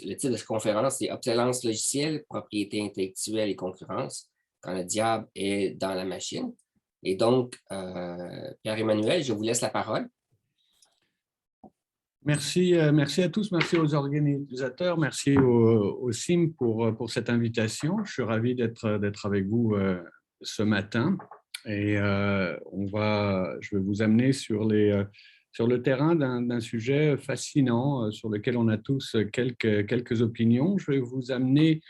Le titre de cette conférence, c'est Obsolescence logicielle, propriété intellectuelle et concurrence, quand le diable est dans la machine. Et donc, Pierre-Emmanuel, je vous laisse la parole. Merci, merci à tous, merci aux organisateurs, merci au CIM pour cette invitation. Je suis ravi d'être avec vous ce matin et je vais vous amener sur le terrain d'un sujet fascinant sur lequel on a tous quelques opinions. Je vais vous amener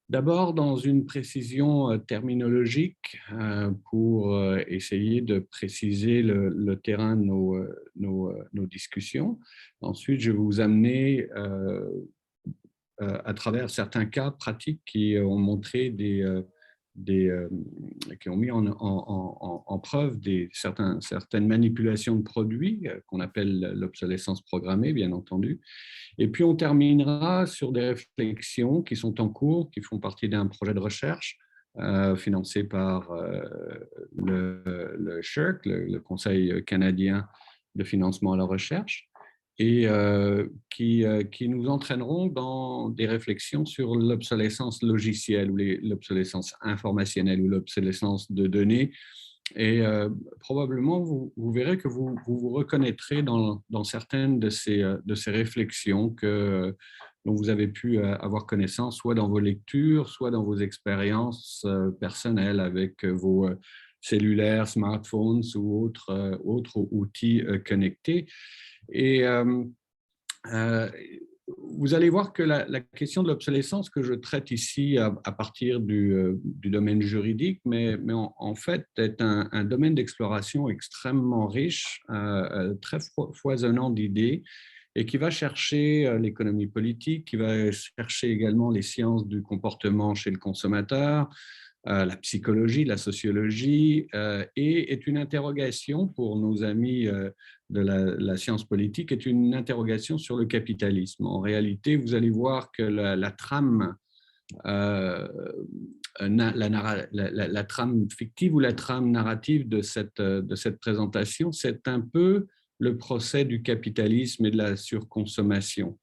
d'abord dans une précision terminologique pour essayer de préciser le terrain de nos discussions. Ensuite, je vais vous amener à travers certains cas pratiques qui ont montré qui ont mis en preuve certaines manipulations de produits qu'on appelle l'obsolescence programmée, bien entendu. Et puis, on terminera sur des réflexions qui sont en cours, qui font partie d'un projet de recherche financé par le SSHRC, le Conseil canadien de financement à la recherche, et qui nous entraîneront dans des réflexions sur l'obsolescence logicielle ou l'obsolescence informationnelle ou l'obsolescence de données. Et probablement, vous verrez que vous reconnaîtrez dans certaines de ces réflexions dont vous avez pu avoir connaissance, soit dans vos lectures, soit dans vos expériences personnelles avec vos cellulaires, smartphones ou autres outils connectés. Et vous allez voir que la question de l'obsolescence que je traite ici à partir du domaine juridique, mais en fait est un domaine d'exploration extrêmement riche, très foisonnant d'idées, et qui va chercher l'économie politique, qui va chercher également les sciences du comportement chez le consommateur, la psychologie, la sociologie, et est une interrogation pour nos amis de la science politique, est une interrogation sur le capitalisme. En réalité, vous allez voir que la trame fictive ou la trame narrative de cette présentation, c'est un peu le procès du capitalisme et de la surconsommation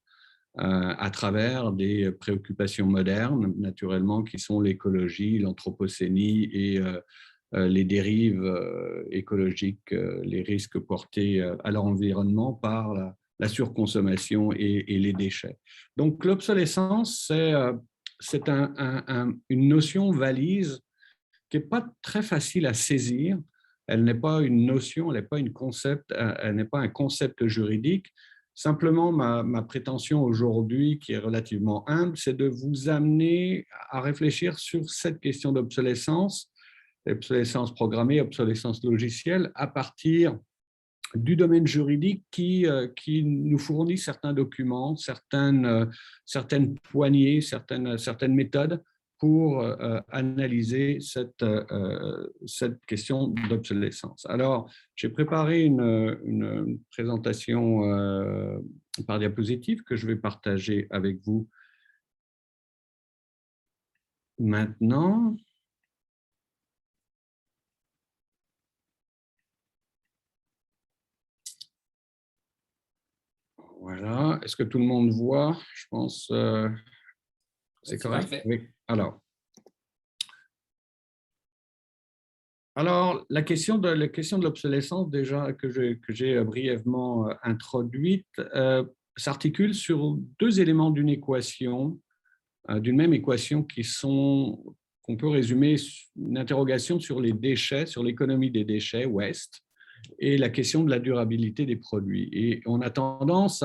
à travers des préoccupations modernes, naturellement, qui sont l'écologie, l'anthropocénie et les dérives écologiques, les risques portés à l'environnement par la surconsommation et les déchets. Donc, l'obsolescence, c'est une notion valise qui n'est pas très facile à saisir. Elle n'est pas une notion, elle n'est pas un concept juridique. Simplement, ma prétention aujourd'hui, qui est relativement humble, c'est de vous amener à réfléchir sur cette question d'obsolescence, obsolescence programmée, obsolescence logicielle, à partir du domaine juridique qui nous fournit certains documents, certaines poignées, certaines méthodes pour analyser cette question d'obsolescence. Alors, j'ai préparé une présentation par diapositive que je vais partager avec vous maintenant. Voilà. Est-ce que tout le monde voit? Je pense c'est correct. Oui. Alors, la question de l'obsolescence, déjà, que j'ai brièvement introduite, s'articule sur deux éléments d'une équation, d'une même équation qu'on peut résumer une interrogation sur les déchets, sur l'économie des déchets, waste, et la question de la durabilité des produits. Et on a tendance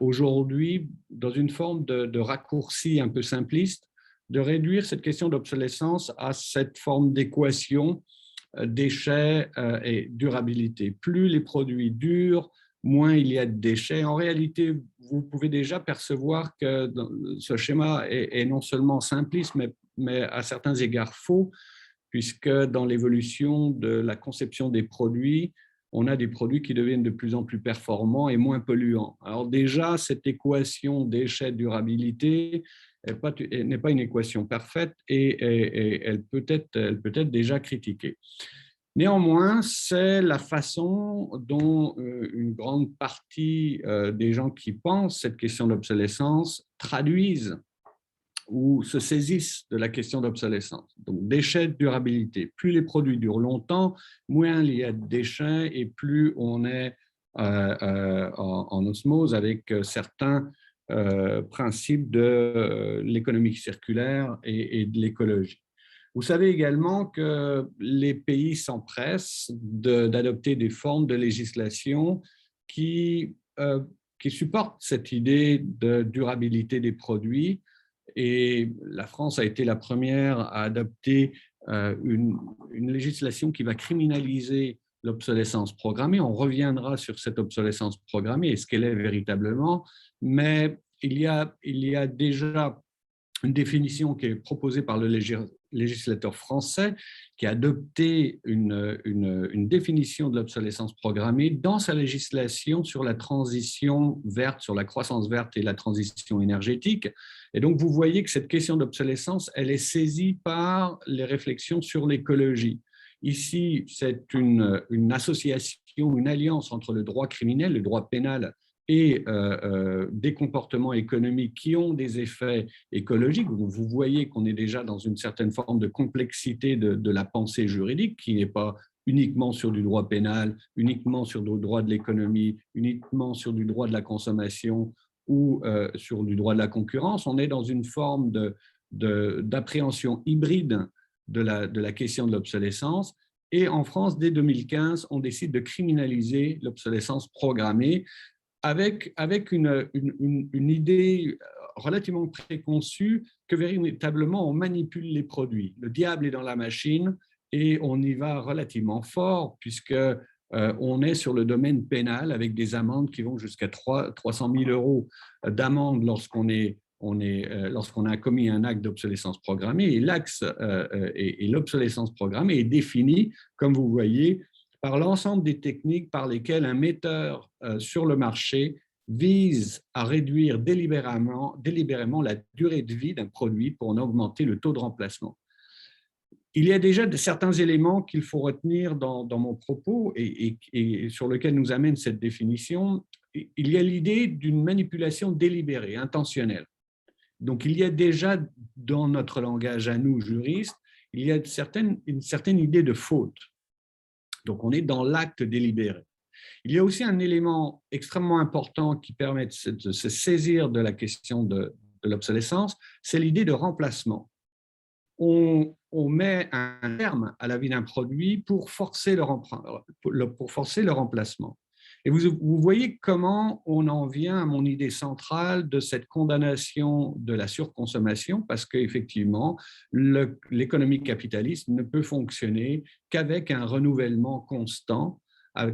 aujourd'hui, dans une forme de raccourci un peu simpliste, de réduire cette question d'obsolescence à cette forme d'équation déchets et durabilité. Plus les produits durent, moins il y a de déchets. En réalité, vous pouvez déjà percevoir que ce schéma est non seulement simpliste, mais à certains égards faux, puisque dans l'évolution de la conception des produits, on a des produits qui deviennent de plus en plus performants et moins polluants. Alors déjà, cette équation déchets-durabilité n'est pas une équation parfaite et elle peut être déjà critiquée. Néanmoins, c'est la façon dont une grande partie des gens qui pensent cette question d'obsolescence traduisent ou se saisissent de la question d'obsolescence. Donc, déchets de durabilité. Plus les produits durent longtemps, moins il y a de déchets et plus on est en osmose avec certains principes de l'économie circulaire et de l'écologie. Vous savez également que les pays s'empressent d'adopter des formes de législation qui supportent cette idée de durabilité des produits. Et la France a été la première à adopter une législation qui va criminaliser l'obsolescence programmée. On reviendra sur cette obsolescence programmée et ce qu'elle est véritablement, mais il y a déjà une définition qui est proposée par le législateur français qui a adopté une définition de l'obsolescence programmée dans sa législation sur la transition verte, sur la croissance verte et la transition énergétique. Et donc, vous voyez que cette question d'obsolescence, elle est saisie par les réflexions sur l'écologie. Ici, c'est une association, une alliance entre le droit criminel, le droit pénal et des comportements économiques qui ont des effets écologiques. Vous voyez qu'on est déjà dans une certaine forme de complexité de la pensée juridique qui n'est pas uniquement sur du droit pénal, uniquement sur du droit de l'économie, uniquement sur du droit de la consommation ou sur du droit de la concurrence. On est dans une forme d'appréhension hybride de la question de l'obsolescence. Et en France, dès 2015, on décide de criminaliser l'obsolescence programmée avec une idée relativement préconçue que véritablement on manipule les produits. Le diable est dans la machine et on y va relativement fort puisque on est sur le domaine pénal avec des amendes qui vont jusqu'à 300 000 € d'amende lorsqu'on a commis un acte d'obsolescence programmée. Et l'axe et l'obsolescence programmée est définie, comme vous voyez, par l'ensemble des techniques par lesquelles un metteur sur le marché vise à réduire délibérément la durée de vie d'un produit pour en augmenter le taux de remplacement. Il y a déjà certains éléments qu'il faut retenir dans mon propos et sur lesquels nous amène cette définition. Il y a l'idée d'une manipulation délibérée, intentionnelle. Donc, il y a déjà dans notre langage à nous, juristes, il y a une certaine idée de faute. Donc, on est dans l'acte délibéré. Il y a aussi un élément extrêmement important qui permet de se saisir de la question de l'obsolescence, c'est l'idée de remplacement. On met un terme à la vie d'un produit pour forcer le remplacement. Et vous voyez comment on en vient à mon idée centrale de cette condamnation de la surconsommation, parce qu'effectivement, l'économie capitaliste ne peut fonctionner qu'avec un renouvellement constant,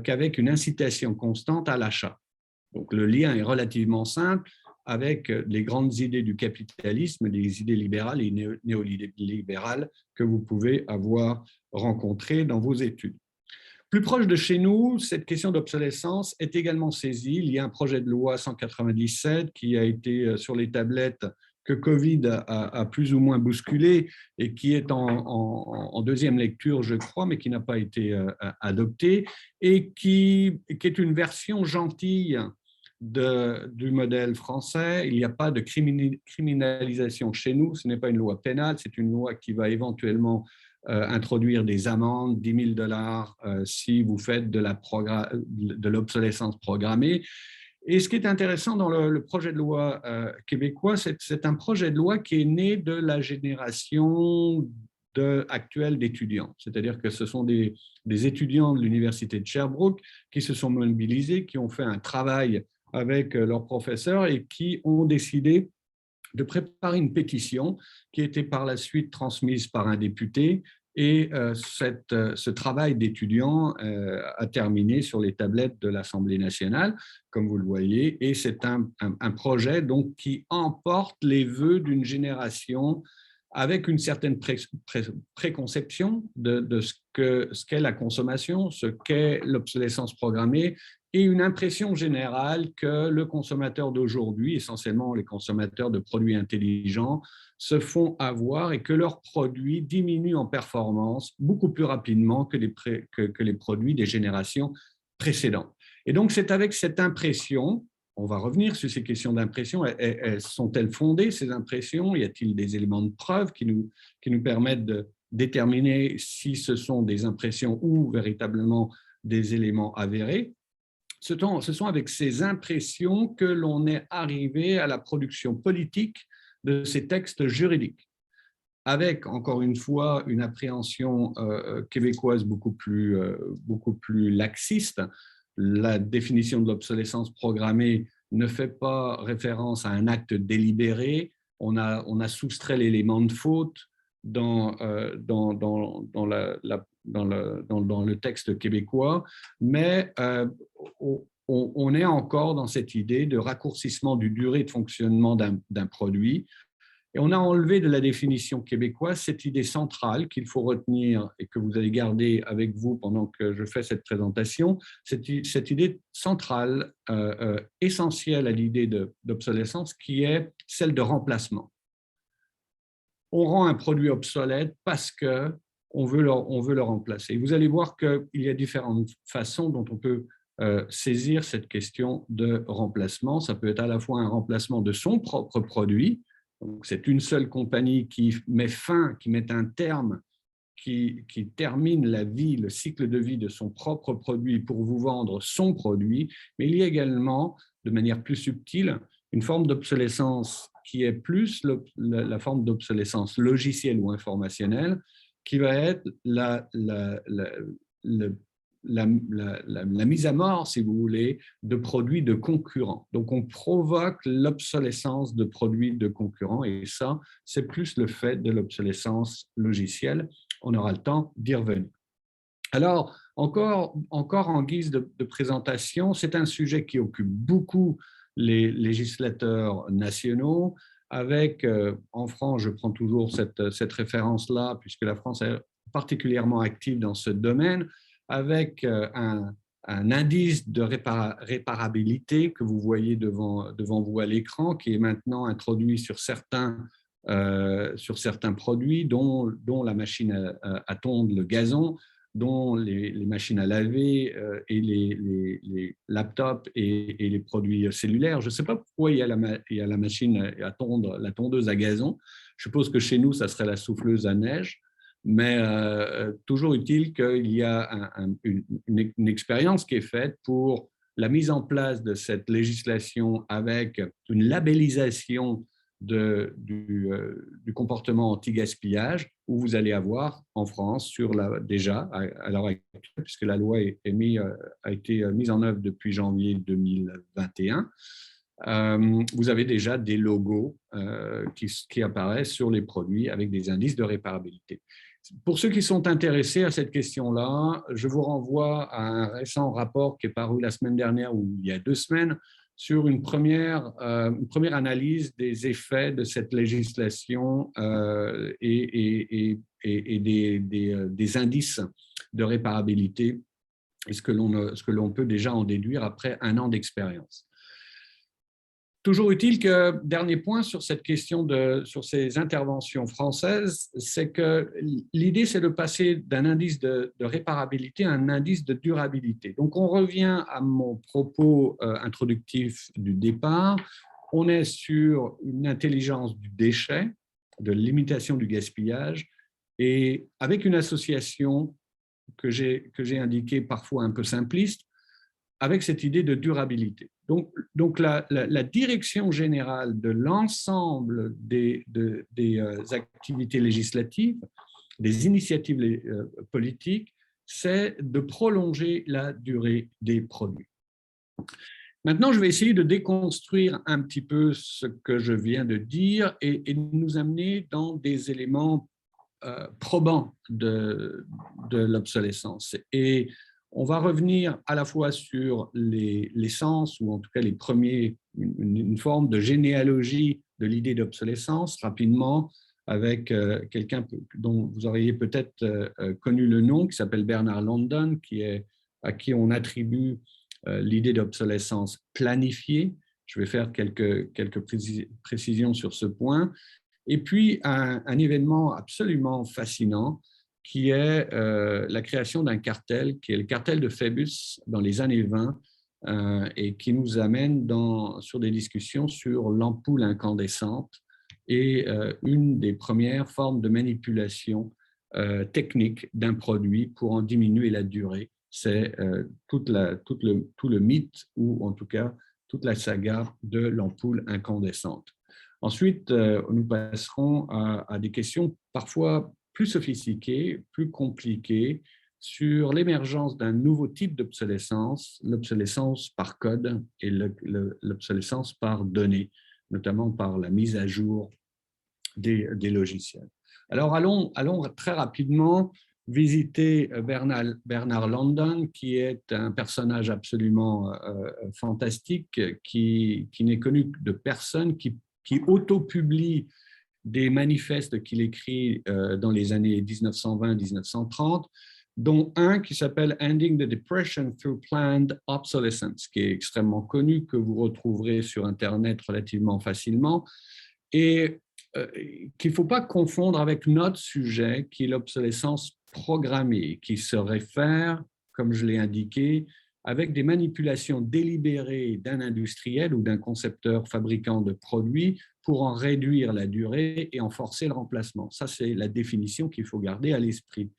qu'avec une incitation constante à l'achat. Donc le lien est relativement simple avec les grandes idées du capitalisme, les idées libérales et néolibérales que vous pouvez avoir rencontrées dans vos études. Plus proche de chez nous, cette question d'obsolescence est également saisie. Il y a un projet de loi 197 qui a été sur les tablettes que Covid a plus ou moins bousculé et qui est en deuxième lecture, je crois, mais qui n'a pas été adopté et qui est une version gentille du modèle français. Il n'y a pas de criminalisation chez nous. Ce n'est pas une loi pénale, c'est une loi qui va éventuellement introduire des amendes, 10 000 $ si vous faites de l'obsolescence programmée. Et ce qui est intéressant dans le projet de loi québécois, c'est un projet de loi qui est né de la génération actuelle d'étudiants. C'est-à-dire que ce sont des étudiants de l'Université de Sherbrooke qui se sont mobilisés, qui ont fait un travail avec leurs professeurs et qui ont décidé de préparer une pétition qui a été par la suite transmise par un député. Et ce travail d'étudiant a terminé sur les tablettes de l'Assemblée nationale, comme vous le voyez, et c'est un projet donc, qui emporte les vœux d'une génération avec une certaine préconception de ce qu'est la consommation, ce qu'est l'obsolescence programmée, et une impression générale que le consommateur d'aujourd'hui, essentiellement les consommateurs de produits intelligents, se font avoir et que leurs produits diminuent en performance beaucoup plus rapidement que les produits des générations précédentes. Et donc, c'est avec cette impression, on va revenir sur ces questions d'impression, sont-elles fondées, ces impressions? Y a-t-il des éléments de preuve qui nous permettent de déterminer si ce sont des impressions ou véritablement des éléments avérés? Ce sont avec ces impressions que l'on est arrivé à la production politique de ces textes juridiques, avec, encore une fois, une appréhension québécoise beaucoup plus laxiste. La définition de l'obsolescence programmée ne fait pas référence à un acte délibéré. On a soustrait l'élément de faute dans le texte québécois, mais on est encore dans cette idée de raccourcissement du durée de fonctionnement d'un produit. Et on a enlevé de la définition québécoise cette idée centrale qu'il faut retenir et que vous allez garder avec vous pendant que je fais cette présentation, cette idée centrale, essentielle à l'idée d'obsolescence, qui est celle de remplacement. On rend un produit obsolète parce qu'on veut le remplacer. Vous allez voir qu'il y a différentes façons dont on peut saisir cette question de remplacement. Ça peut être à la fois un remplacement de son propre produit. C'est une seule compagnie qui met fin, qui met un terme, qui termine le cycle de vie de son propre produit pour vous vendre son produit. Mais il y a également, de manière plus subtile, une forme d'obsolescence qui est plus la forme d'obsolescence logicielle ou informationnelle, qui va être la mise à mort, si vous voulez, de produits de concurrents. Donc, on provoque l'obsolescence de produits de concurrents et ça, c'est plus le fait de l'obsolescence logicielle. On aura le temps d'y revenir. Alors, encore en guise de présentation, c'est un sujet qui occupe beaucoup les législateurs nationaux. Avec, en France, je prends toujours cette référence-là, puisque la France est particulièrement active dans ce domaine, avec un indice de réparabilité que vous voyez devant vous à l'écran, qui est maintenant introduit sur certains produits, dont la machine à tondre le gazon, dont les machines à laver et les laptops et les produits cellulaires. Je ne sais pas pourquoi il y a la machine à tondre, la tondeuse à gazon. Je suppose que chez nous, ça serait la souffleuse à neige. Mais toujours est-il qu'il y a une expérience qui est faite pour la mise en place de cette législation avec une labellisation du comportement anti-gaspillage, où vous allez avoir en France, déjà à l'heure actuelle, puisque la loi a été mise en œuvre depuis janvier 2021, vous avez déjà des logos qui apparaissent sur les produits avec des indices de réparabilité. Pour ceux qui sont intéressés à cette question-là, je vous renvoie à un récent rapport qui est paru la semaine dernière ou il y a 2 semaines sur une première analyse des effets de cette législation et des indices de réparabilité et ce que l'on peut déjà en déduire après 1 an d'expérience. Toujours utile que, dernier point sur cette question sur ces interventions françaises, c'est que l'idée, c'est de passer d'un indice de réparabilité à un indice de durabilité. Donc, on revient à mon propos introductif du départ. On est sur une intelligence du déchet, de limitation du gaspillage, et avec une association que j'ai indiquée parfois un peu simpliste, avec cette idée de durabilité. Donc la direction générale de l'ensemble des activités législatives, des initiatives politiques, c'est de prolonger la durée des produits. Maintenant, je vais essayer de déconstruire un petit peu ce que je viens de dire et nous amener dans des éléments probants de l'obsolescence. Et on va revenir à la fois sur l'essence, ou en tout cas une forme de généalogie de l'idée d'obsolescence, rapidement, avec quelqu'un dont vous auriez peut-être connu le nom, qui s'appelle Bernard London, à qui on attribue l'idée d'obsolescence planifiée. Je vais faire quelques précisions sur ce point. Et puis, un événement absolument fascinant qui est la création d'un cartel, qui est le cartel de Phébus dans les années 20, et qui nous amène sur des discussions sur l'ampoule incandescente et une des premières formes de manipulation technique d'un produit pour en diminuer la durée. C'est tout le mythe, ou en tout cas toute la saga de l'ampoule incandescente. Ensuite, nous passerons à des questions parfois plus sophistiquées, plus compliquées, sur l'émergence d'un nouveau type d'obsolescence, l'obsolescence par code et l'obsolescence par données, notamment par la mise à jour des logiciels. Alors, allons très rapidement visiter Bernard London, qui est un personnage absolument fantastique, qui n'est connu de personne, qui auto-publie des manifestes qu'il écrit dans les années 1920-1930, dont un qui s'appelle « Ending the Depression Through Planned Obsolescence », qui est extrêmement connu, que vous retrouverez sur Internet relativement facilement, et qu'il ne faut pas confondre avec notre sujet, qui est l'obsolescence programmée, qui se réfère, comme je l'ai indiqué, avec des manipulations délibérées d'un industriel ou d'un concepteur fabricant de produits pour en réduire la durée et en forcer le remplacement. Ça, c'est la définition qu'il faut garder à l'esprit.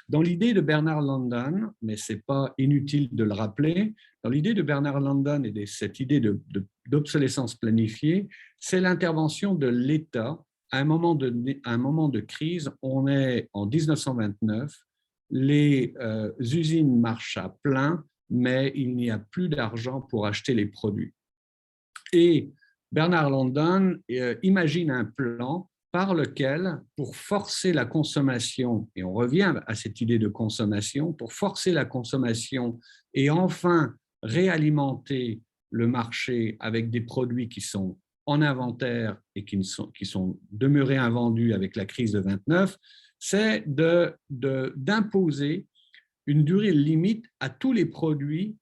Dans l'idée de Bernard London, mais ce n'est pas inutile de le rappeler, dans l'idée de Bernard London et de cette idée d'obsolescence planifiée, c'est l'intervention de l'État à un moment de crise. On est en 1929, les usines marchent à plein, mais il n'y a plus d'argent pour acheter les produits. Et Bernard London imagine un plan par lequel, pour forcer la consommation, et on revient à cette idée de consommation, pour forcer la consommation et enfin réalimenter le marché avec des produits qui sont en inventaire et qui sont demeurés invendus avec la crise de 29, c'est d'imposer une durée limite à tous les produits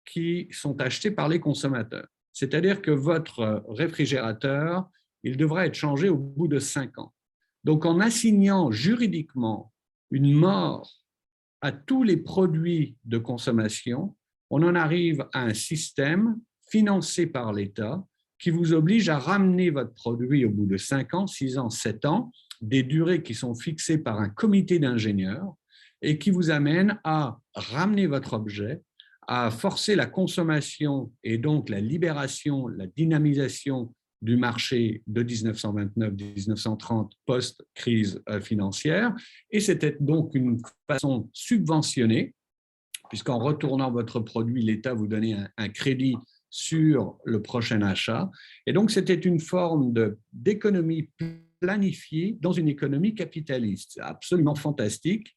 qui sont achetés par les consommateurs. C'est-à-dire que votre réfrigérateur, il devra être changé au bout de 5 ans. Donc, en assignant juridiquement une mort à tous les produits de consommation, on en arrive à un système financé par l'État qui vous oblige à ramener votre produit au bout de 5 ans, 6 ans, 7 ans, des durées qui sont fixées par un comité d'ingénieurs et qui vous amène à ramener votre objet, à forcer la consommation et donc la libération, la dynamisation du marché de 1929-1930 post-crise financière. Et c'était donc une façon subventionnée, puisqu'en retournant votre produit, l'État vous donnait un crédit sur le prochain achat. Et donc, c'était une forme d'économie planifiée dans une économie capitaliste. C'est absolument fantastique.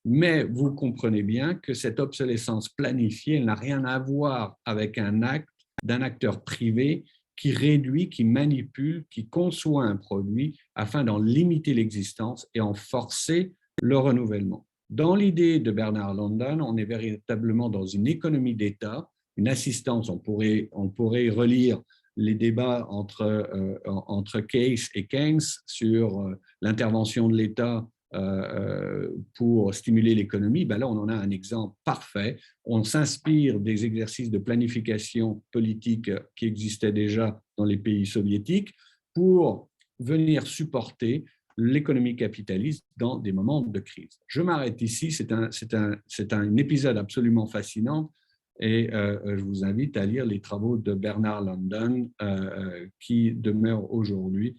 Mais vous comprenez bien que cette obsolescence planifiée n'a rien à voir avec un acte d'un acteur privé qui réduit, qui manipule, qui conçoit un produit afin d'en limiter l'existence et en forcer le renouvellement. Dans l'idée de Bernard London, on est véritablement dans une économie d'État, une assistance. On pourrait relire les débats entre Case et Keynes sur l'intervention de l'État pour stimuler l'économie. Ben là, on en a un exemple parfait. On s'inspire des exercices de planification politique qui existaient déjà dans les pays soviétiques pour venir supporter l'économie capitaliste dans des moments de crise. Je m'arrête ici, c'est un épisode absolument fascinant et je vous invite à lire les travaux de Bernard London qui demeurent aujourd'hui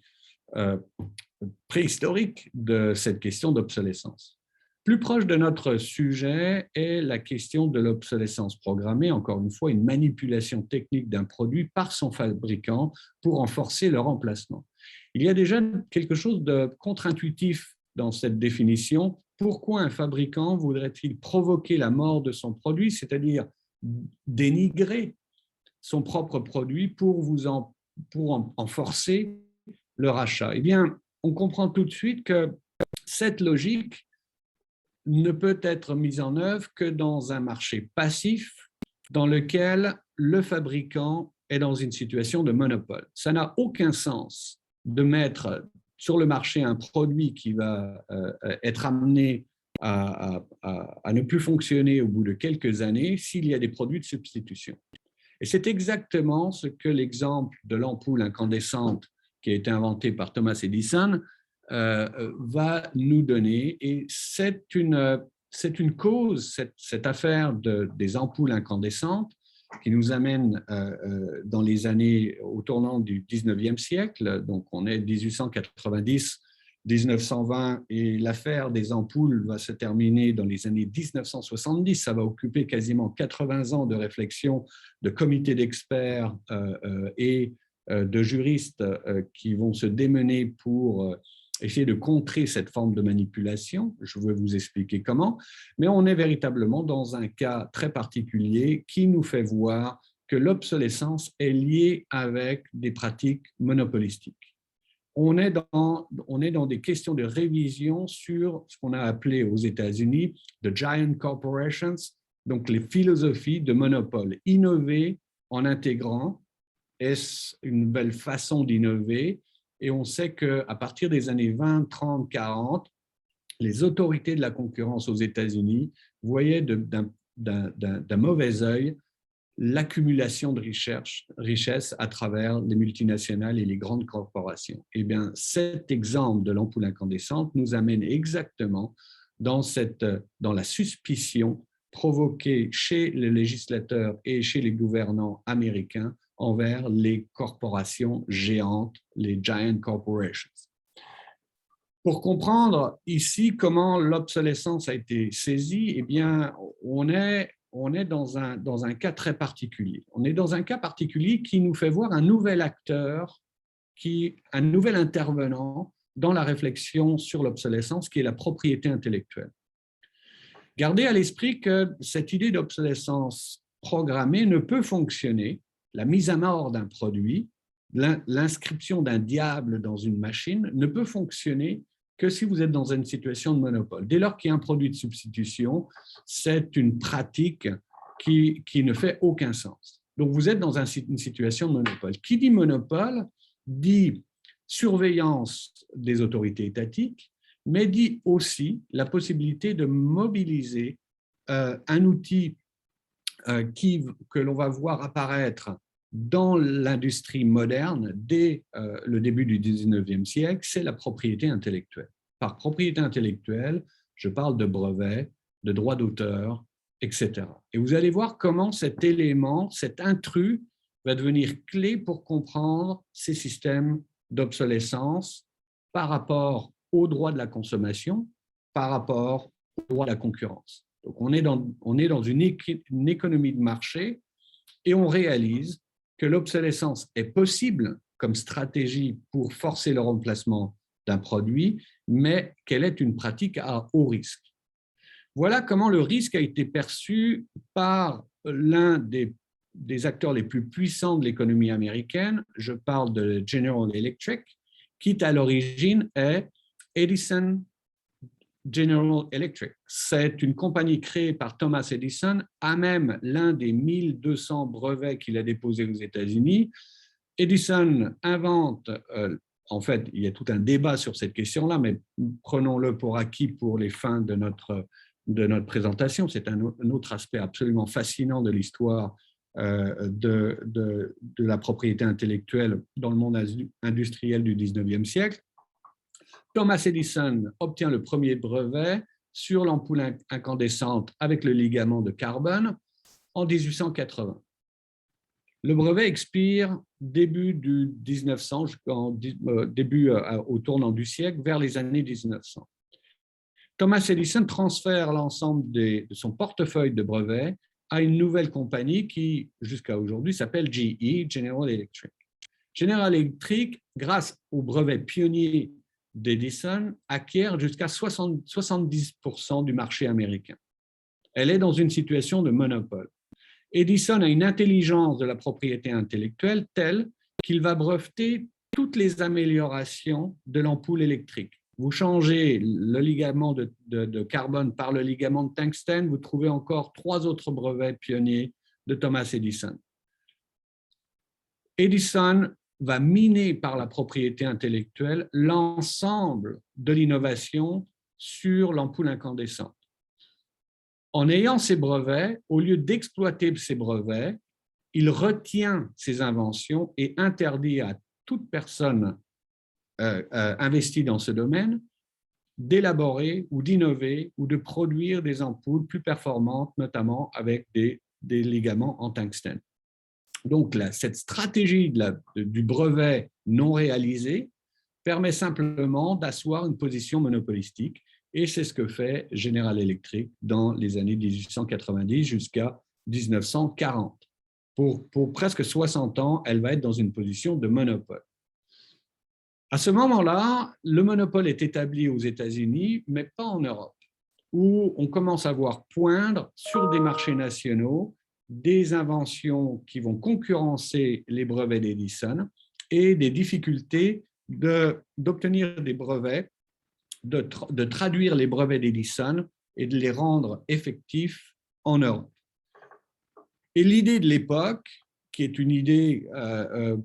préhistorique de cette question d'obsolescence. Plus proche de notre sujet est la question de l'obsolescence programmée, encore une fois, une manipulation technique d'un produit par son fabricant pour en forcer le remplacement. Il y a déjà quelque chose de contre-intuitif dans cette définition. Pourquoi un fabricant voudrait-il provoquer la mort de son produit, c'est-à-dire dénigrer son propre produit pour en forcer le rachat? Eh bien, on comprend tout de suite que cette logique ne peut être mise en œuvre que dans un marché passif dans lequel le fabricant est dans une situation de monopole. Ça n'a aucun sens de mettre sur le marché un produit qui va être amené à ne plus fonctionner au bout de quelques années s'il y a des produits de substitution. Et c'est exactement ce que l'exemple de l'ampoule incandescente qui a été inventée par Thomas Edison va nous donner. Et c'est une cause, cette affaire des ampoules incandescentes, qui nous amène dans les années au tournant du 19e siècle. Donc, on est 1890, 1920, et l'affaire des ampoules va se terminer dans les années 1970. Ça va occuper quasiment 80 ans de réflexion, de comités d'experts et de juristes qui vont se démener pour essayer de contrer cette forme de manipulation. Je vais vous expliquer comment, mais on est véritablement dans un cas très particulier qui nous fait voir que l'obsolescence est liée avec des pratiques monopolistiques. On est dans des questions de révision sur ce qu'on a appelé aux États-Unis the giant corporations, donc les philosophies de monopole. Innover en intégrant, est-ce une nouvelle façon d'innover? Et on sait qu'à partir des années 20, 30, 40, les autorités de la concurrence aux États-Unis voyaient d'un mauvais œil l'accumulation de richesses à travers les multinationales et les grandes corporations. Eh bien, cet exemple de l'ampoule incandescente nous amène exactement dans la suspicion provoquée chez les législateurs et chez les gouvernants américains envers les corporations géantes, les giant corporations. Pour comprendre ici comment l'obsolescence a été saisie, eh bien, on est dans un cas très particulier. On est dans un cas particulier qui nous fait voir un nouvel acteur, un nouvel intervenant dans la réflexion sur l'obsolescence, qui est la propriété intellectuelle. Gardez à l'esprit que cette idée d'obsolescence programmée ne peut fonctionner. La mise à mort d'un produit, l'inscription d'un diable dans une machine ne peut fonctionner que si vous êtes dans une situation de monopole. Dès lors qu'il y a un produit de substitution, c'est une pratique qui ne fait aucun sens. Donc, vous êtes dans une situation de monopole. Qui dit monopole dit surveillance des autorités étatiques, mais dit aussi la possibilité de mobiliser un outil que l'on va voir apparaître dans l'industrie moderne dès le début du 19e siècle, c'est la propriété intellectuelle. Par propriété intellectuelle, je parle de brevets, de droits d'auteur, etc. Et vous allez voir comment cet élément, cet intrus, va devenir clé pour comprendre ces systèmes d'obsolescence par rapport aux droits de la consommation, par rapport aux droits de la concurrence. Donc, on est dans une économie de marché et on réalise que l'obsolescence est possible comme stratégie pour forcer le remplacement d'un produit, mais qu'elle est une pratique à haut risque. Voilà comment le risque a été perçu par l'un des acteurs les plus puissants de l'économie américaine. Je parle de General Electric, qui à l'origine est Edison General Electric. C'est une compagnie créée par Thomas Edison, à même l'un des 1200 brevets qu'il a déposés aux États-Unis. Edison invente, en fait, il y a tout un débat sur cette question-là, mais prenons-le pour acquis pour les fins de notre présentation. C'est un autre aspect absolument fascinant de l'histoire de la propriété intellectuelle dans le monde industriel du 19e siècle. Thomas Edison obtient le premier brevet sur l'ampoule incandescente avec le ligament de carbone en 1880. Le brevet expire début du 1900, au tournant du siècle, vers les années 1900. Thomas Edison transfère l'ensemble de son portefeuille de brevets à une nouvelle compagnie qui, jusqu'à aujourd'hui, s'appelle GE, General Electric. General Electric, grâce au brevet pionnier d'Edison, acquiert jusqu'à 70% du marché américain. Elle est dans une situation de monopole. Edison a une intelligence de la propriété intellectuelle telle qu'il va breveter toutes les améliorations de l'ampoule électrique. Vous changez le ligament de carbone par le ligament de tungstène, vous trouvez encore 3 autres brevets pionniers de Thomas Edison. Edison va miner par la propriété intellectuelle l'ensemble de l'innovation sur l'ampoule incandescente. En ayant ces brevets, au lieu d'exploiter ces brevets, il retient ses inventions et interdit à toute personne investie dans ce domaine d'élaborer ou d'innover ou de produire des ampoules plus performantes, notamment avec des ligaments en tungstène. Donc, cette stratégie du brevet non réalisé permet simplement d'asseoir une position monopolistique, et c'est ce que fait General Electric dans les années 1890 jusqu'à 1940. Pour presque 60 ans, elle va être dans une position de monopole. À ce moment-là, le monopole est établi aux États-Unis, mais pas en Europe, où on commence à voir poindre sur des marchés nationaux des inventions qui vont concurrencer les brevets d'Edison et des difficultés d'obtenir des brevets, de traduire les brevets d'Edison et de les rendre effectifs en Europe. Et l'idée de l'époque, qui est une idée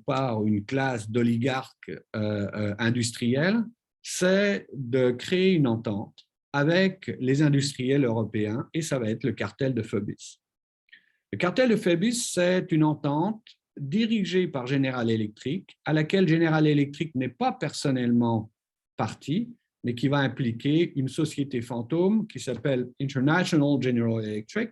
par une classe d'oligarques industriels, c'est de créer une entente avec les industriels européens, et ça va être le cartel de Phœbus. Le cartel de Phœbus, c'est une entente dirigée par General Electric, à laquelle General Electric n'est pas personnellement partie, mais qui va impliquer une société fantôme qui s'appelle International General Electric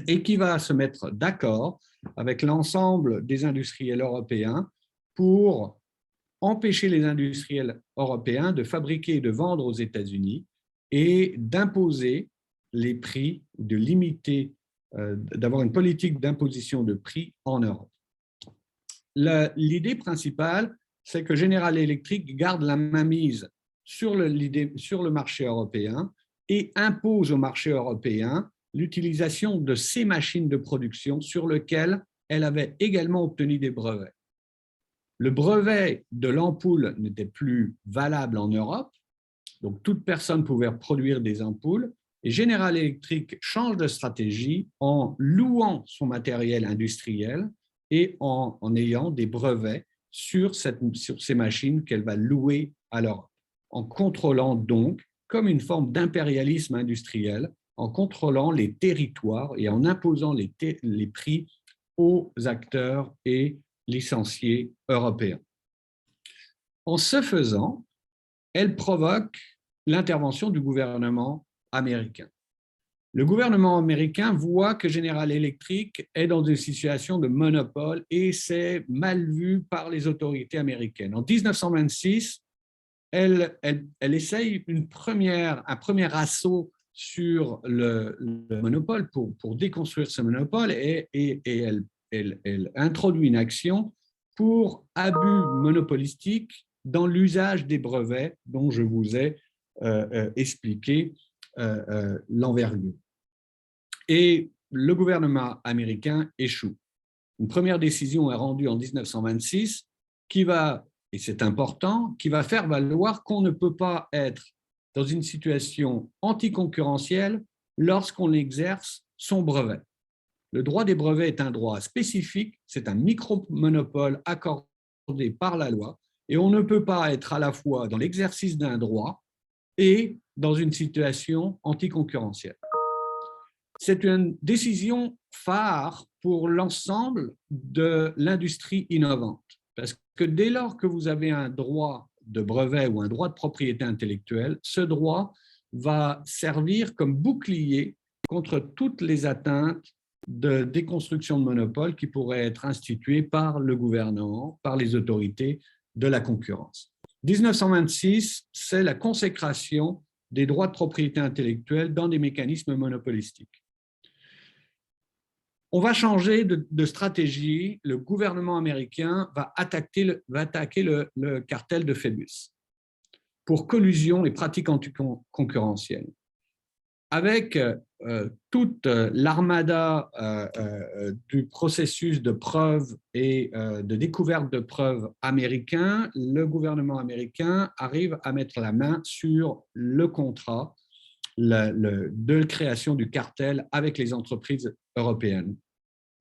et qui va se mettre d'accord avec l'ensemble des industriels européens pour empêcher les industriels européens de fabriquer et de vendre aux États-Unis et d'imposer les prix, de limiter, d'avoir une politique d'imposition de prix en Europe. L'idée principale, c'est que General Electric garde la mainmise sur le marché européen et impose au marché européen l'utilisation de ces machines de production sur lesquelles elle avait également obtenu des brevets. Le brevet de l'ampoule n'était plus valable en Europe, donc toute personne pouvait produire des ampoules, et General Electric change de stratégie en louant son matériel industriel et en ayant des brevets sur ces machines qu'elle va louer à l'Europe, en contrôlant donc, comme une forme d'impérialisme industriel, en contrôlant les territoires et en imposant les prix aux acteurs et licenciés européens. En ce faisant, elle provoque l'intervention du gouvernement américain. Le gouvernement américain voit que General Electric est dans une situation de monopole et c'est mal vu par les autorités américaines. En 1926, elle essaye un premier assaut sur le monopole pour déconstruire ce monopole et elle introduit une action pour abus monopolistique dans l'usage des brevets dont je vous ai expliqué l'envergure. Et le gouvernement américain échoue. Une première décision est rendue en 1926 qui va, et c'est important, qui va faire valoir qu'on ne peut pas être dans une situation anticoncurrentielle lorsqu'on exerce son brevet. Le droit des brevets est un droit spécifique, c'est un micro-monopole accordé par la loi, et on ne peut pas être à la fois dans l'exercice d'un droit et dans une situation anticoncurrentielle. C'est une décision phare pour l'ensemble de l'industrie innovante, parce que dès lors que vous avez un droit de brevet ou un droit de propriété intellectuelle, ce droit va servir comme bouclier contre toutes les atteintes de déconstruction de monopole qui pourraient être instituées par le gouvernement, par les autorités de la concurrence. 1926, c'est la consécration des droits de propriété intellectuelle dans des mécanismes monopolistiques. On va changer de stratégie. Le gouvernement américain va attaquer le cartel de Phœbus pour collusion et pratiques anticoncurrentielles. Avec toute l'armada du processus de preuve et de découverte de preuves américain, le gouvernement américain arrive à mettre la main sur le contrat de création du cartel avec les entreprises européennes.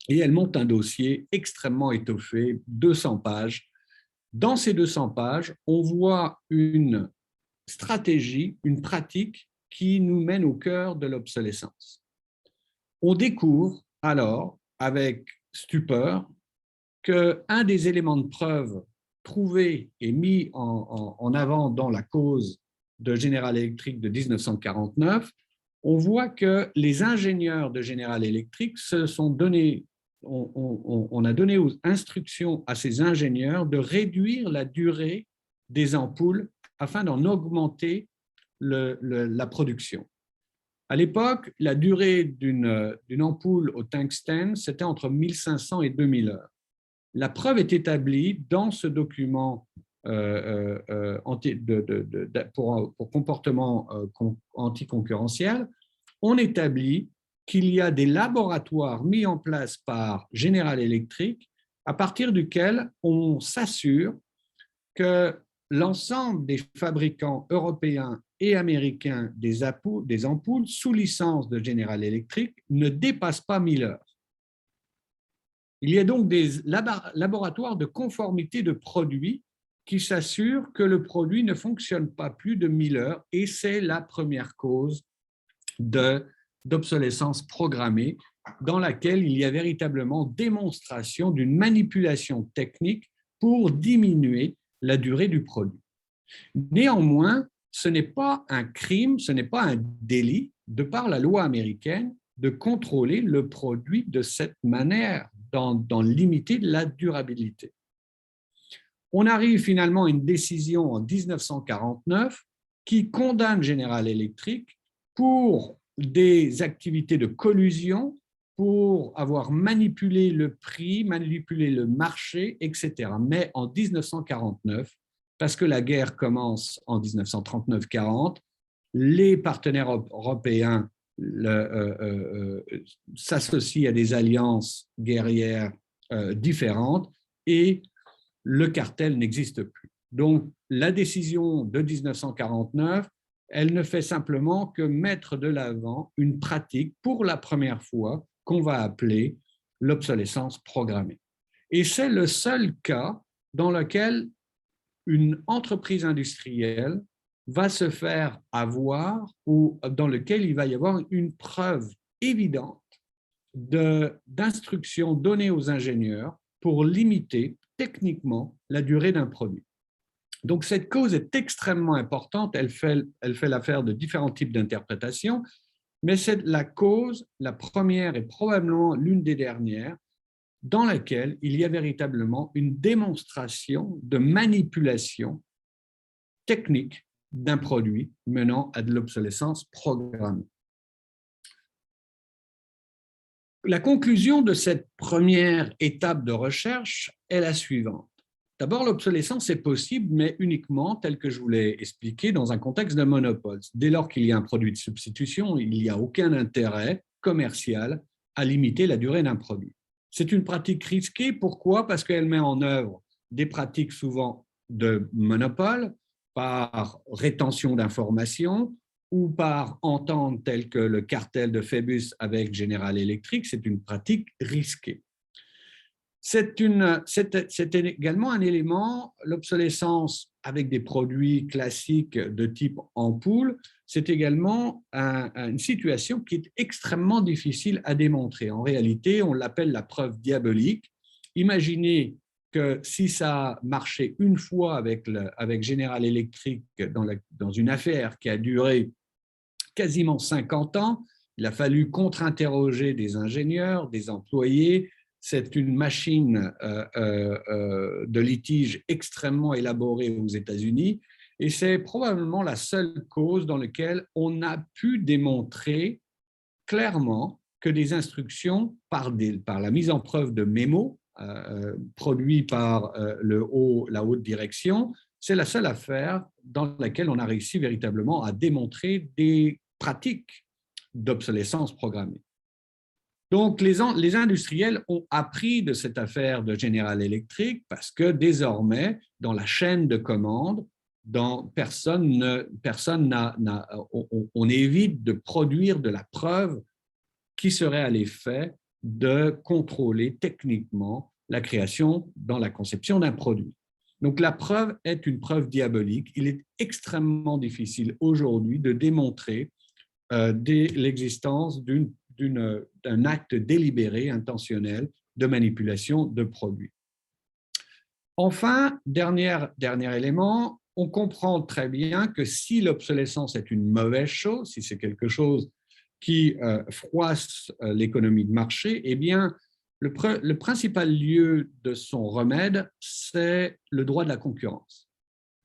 et elle monte un dossier extrêmement étoffé, 200 pages. Dans ces 200 pages, on voit une stratégie, une pratique qui nous mène au cœur de l'obsolescence. On découvre alors, avec stupeur, qu'un des éléments de preuve trouvés et mis en avant dans la cause de General Electric de 1949, on voit que les ingénieurs de General Electric se sont donné, on a donné aux instructions à ces ingénieurs de réduire la durée des ampoules afin d'en augmenter la production. À l'époque, la durée d'une ampoule au tungstène, c'était entre 1500 et 2000 heures. La preuve est établie dans ce document pour comportement anticoncurrentiel. On établit qu'il y a des laboratoires mis en place par General Electric à partir duquel on s'assure que l'ensemble des fabricants européens et américains des ampoules sous licence de General Electric ne dépassent pas 1000 heures. Il y a donc des laboratoires de conformité de produits qui s'assurent que le produit ne fonctionne pas plus de 1000 heures et c'est la première cause d'obsolescence programmée dans laquelle il y a véritablement démonstration d'une manipulation technique pour diminuer la durée du produit. Néanmoins, ce n'est pas un crime, ce n'est pas un délit, de par la loi américaine, de contrôler le produit de cette manière, dans limiter la durabilité. On arrive finalement à une décision en 1949 qui condamne General Electric pour des activités de collusion, pour avoir manipulé le prix, manipulé le marché, etc. Mais en 1949, parce que la guerre commence en 1939-40, les partenaires européens s'associent à des alliances guerrières différentes et le cartel n'existe plus. Donc, la décision de 1949, elle ne fait simplement que mettre de l'avant une pratique pour la première fois qu'on va appeler l'obsolescence programmée. Et c'est le seul cas dans lequel une entreprise industrielle va se faire avoir ou dans lequel il va y avoir une preuve évidente d'instructions données aux ingénieurs pour limiter techniquement la durée d'un produit. Donc, cette cause est extrêmement importante, elle fait l'affaire de différents types d'interprétations, mais c'est la cause, la première et probablement l'une des dernières, dans laquelle il y a véritablement une démonstration de manipulation technique d'un produit menant à de l'obsolescence programmée. La conclusion de cette première étape de recherche est la suivante. D'abord, l'obsolescence est possible, mais uniquement, tel que je vous l'ai expliqué, dans un contexte de monopole. Dès lors qu'il y a un produit de substitution, il n'y a aucun intérêt commercial à limiter la durée d'un produit. C'est une pratique risquée. Pourquoi? Parce qu'elle met en œuvre des pratiques souvent de monopole, par rétention d'informations ou par entente telle que le cartel de Phoebus avec General Electric. C'est une pratique risquée. C'est également un élément, l'obsolescence avec des produits classiques de type ampoule, c'est également une situation qui est extrêmement difficile à démontrer. En réalité, on l'appelle la preuve diabolique. Imaginez que si ça marchait une fois avec General Electric dans une affaire qui a duré quasiment 50 ans, il a fallu contre-interroger des ingénieurs, des employés. C'est une machine de litige extrêmement élaborée aux États-Unis et c'est probablement la seule cause dans laquelle on a pu démontrer clairement que des instructions par la mise en preuve de mémos produits par la haute direction, c'est la seule affaire dans laquelle on a réussi véritablement à démontrer des pratiques d'obsolescence programmée. Donc, les industriels ont appris de cette affaire de General Electric parce que désormais, dans la chaîne de commande, on évite de produire de la preuve qui serait à l'effet de contrôler techniquement la création dans la conception d'un produit. Donc la preuve est une preuve diabolique. Il est extrêmement difficile aujourd'hui de démontrer l'existence d'un acte délibéré, intentionnel de manipulation de produits. Enfin, dernier élément, on comprend très bien que si l'obsolescence est une mauvaise chose, si c'est quelque chose qui froisse l'économie de marché, eh bien, le principal lieu de son remède, c'est le droit de la concurrence.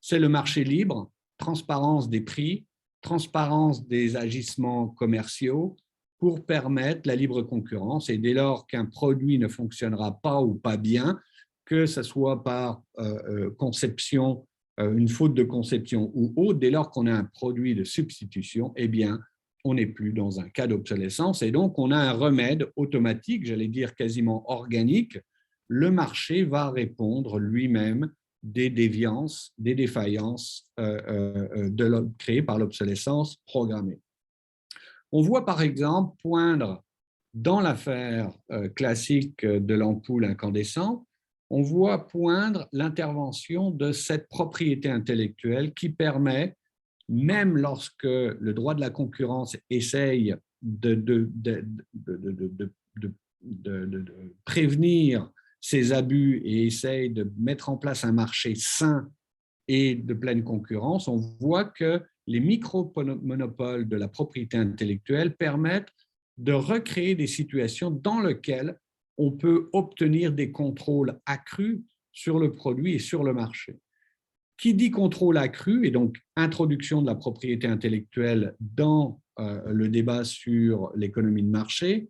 C'est le marché libre, transparence des prix, transparence des agissements commerciaux pour permettre la libre concurrence. Et dès lors qu'un produit ne fonctionnera pas ou pas bien, que ce soit par conception, une faute de conception ou autre, dès lors qu'on a un produit de substitution, eh bien, on n'est plus dans un cas d'obsolescence et donc on a un remède automatique, j'allais dire quasiment organique. Le marché va répondre lui-même des déviances, des défaillances créées par l'obsolescence programmée. On voit par exemple poindre dans l'affaire classique de l'ampoule incandescente, on voit poindre l'intervention de cette propriété intellectuelle qui permet, même lorsque le droit de la concurrence essaye de prévenir ces abus et essaye de mettre en place un marché sain et de pleine concurrence, on voit que les micro-monopoles de la propriété intellectuelle permettent de recréer des situations dans lesquelles on peut obtenir des contrôles accrus sur le produit et sur le marché. Qui dit contrôle accru et donc introduction de la propriété intellectuelle dans le débat sur l'économie de marché,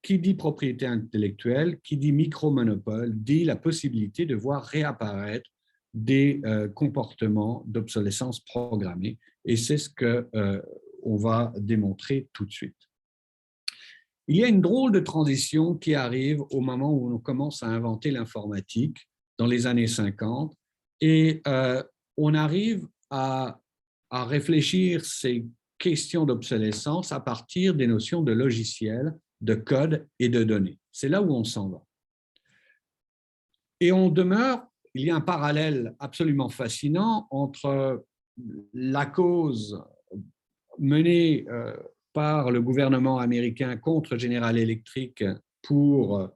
qui dit propriété intellectuelle, qui dit micro-monopole, dit la possibilité de voir réapparaître des comportements d'obsolescence programmée. Et c'est ce qu'on va démontrer tout de suite. Il y a une drôle de transition qui arrive au moment où on commence à inventer l'informatique, dans les années 50, et on arrive à réfléchir ces questions d'obsolescence à partir des notions de logiciels, de code et de données. C'est là où on s'en va. Et on demeure, il y a un parallèle absolument fascinant entre la cause menée par le gouvernement américain contre General Electric pour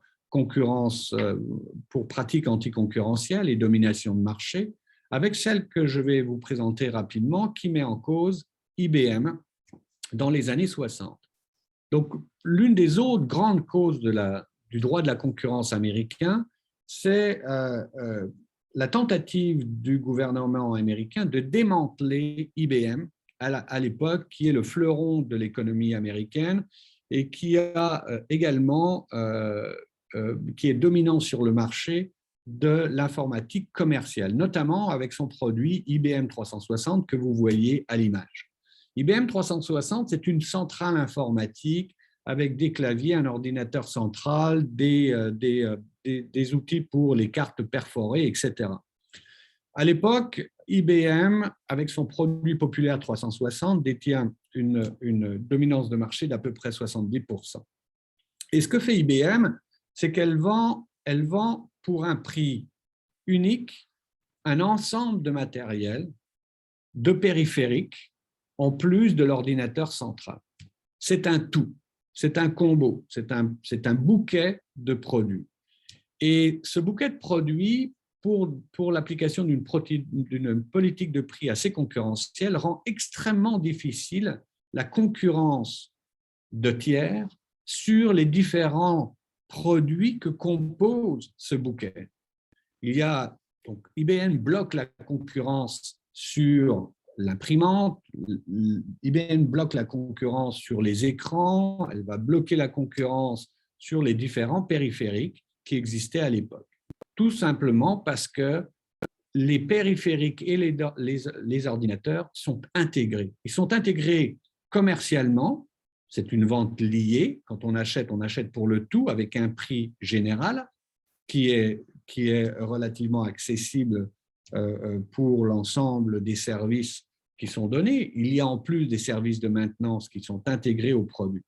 pratique anticoncurrentielle et domination de marché, avec celle que je vais vous présenter rapidement, qui met en cause IBM dans les années 60. Donc, l'une des autres grandes causes du droit de la concurrence américain, c'est la tentative du gouvernement américain de démanteler IBM à l'époque, qui est le fleuron de l'économie américaine et qui a également, qui est dominant sur le marché de l'informatique commerciale, notamment avec son produit IBM 360 que vous voyez à l'image. IBM 360, c'est une centrale informatique avec des claviers, un ordinateur central, des outils pour les cartes perforées, etc. À l'époque, IBM, avec son produit populaire 360, détient une dominance de marché d'à peu près 70%. Et ce que fait IBM, c'est qu'elle vend pour un prix unique un ensemble de matériel, de périphériques, en plus de l'ordinateur central. C'est un tout, c'est un combo, c'est un bouquet de produits. Et ce bouquet de produits, pour l'application d'une politique de prix assez concurrentielle, rend extrêmement difficile la concurrence de tiers sur les différents produits que compose ce bouquet. Donc, IBM bloque la concurrence sur l'imprimante, IBM bloque la concurrence sur les écrans, elle va bloquer la concurrence sur les différents périphériques qui existaient à l'époque. Tout simplement parce que les périphériques et les ordinateurs sont intégrés. Ils sont intégrés commercialement, c'est une vente liée. Quand on achète pour le tout avec un prix général qui est relativement accessible pour l'ensemble des services qui sont donnés. Il y a en plus des services de maintenance qui sont intégrés au produit.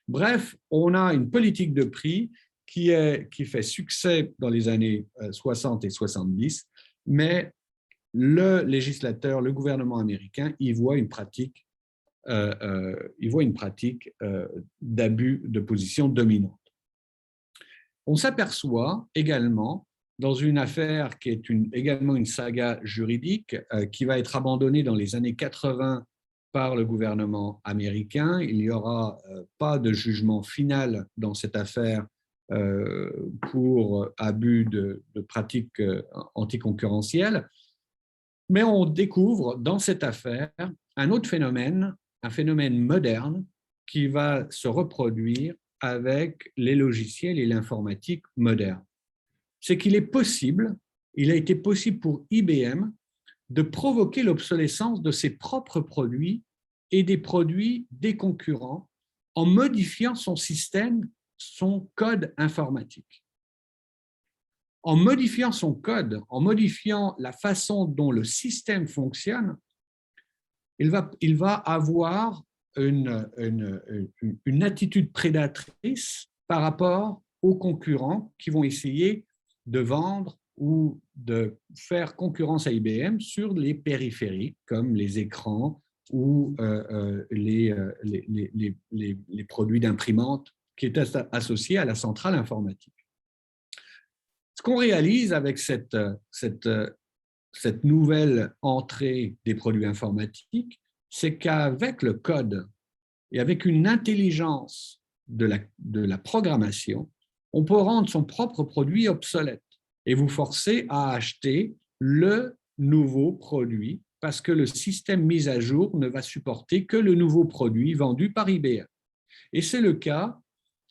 Bref, on a une politique de prix qui fait succès dans les années 60 et 70, mais le législateur, le gouvernement américain, y voit une pratique d'abus de position dominante. On s'aperçoit également, dans une affaire qui est également une saga juridique, qui va être abandonnée dans les années 80 par le gouvernement américain. Il n'y aura pas de jugement final dans cette affaire pour abus de pratiques anticoncurrentielles. Mais on découvre dans cette affaire un autre phénomène, un phénomène moderne qui va se reproduire avec les logiciels et l'informatique moderne. C'est qu'il est possible, il a été possible pour IBM de provoquer l'obsolescence de ses propres produits et des produits des concurrents en modifiant son système, son code informatique. En modifiant son code, en modifiant la façon dont le système fonctionne, il va avoir une attitude prédatrice par rapport aux concurrents qui vont essayer de vendre ou de faire concurrence à IBM sur les périphériques comme les écrans ou les produits d'imprimante qui étaient associés à la centrale informatique. Ce qu'on réalise avec cette nouvelle entrée des produits informatiques, c'est qu'avec le code et avec une intelligence de la programmation, on peut rendre son propre produit obsolète et vous forcer à acheter le nouveau produit parce que le système mis à jour ne va supporter que le nouveau produit vendu par IBM. Et c'est le cas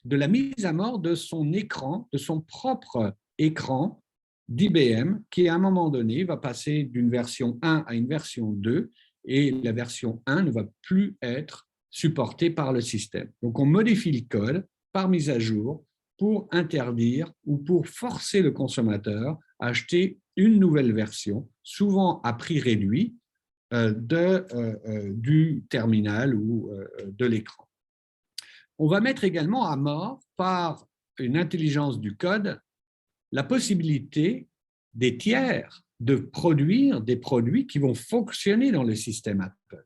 de la mise à mort de son écran, de son propre écran d'IBM, qui à un moment donné va passer d'une version 1 à une version 2, et la version 1 ne va plus être supportée par le système. Donc on modifie le code par mise à jour pour interdire ou pour forcer le consommateur à acheter une nouvelle version, souvent à prix réduit, du terminal ou de l'écran. On va mettre également à mort, par une intelligence du code, la possibilité des tiers de produire des produits qui vont fonctionner dans le système Apple.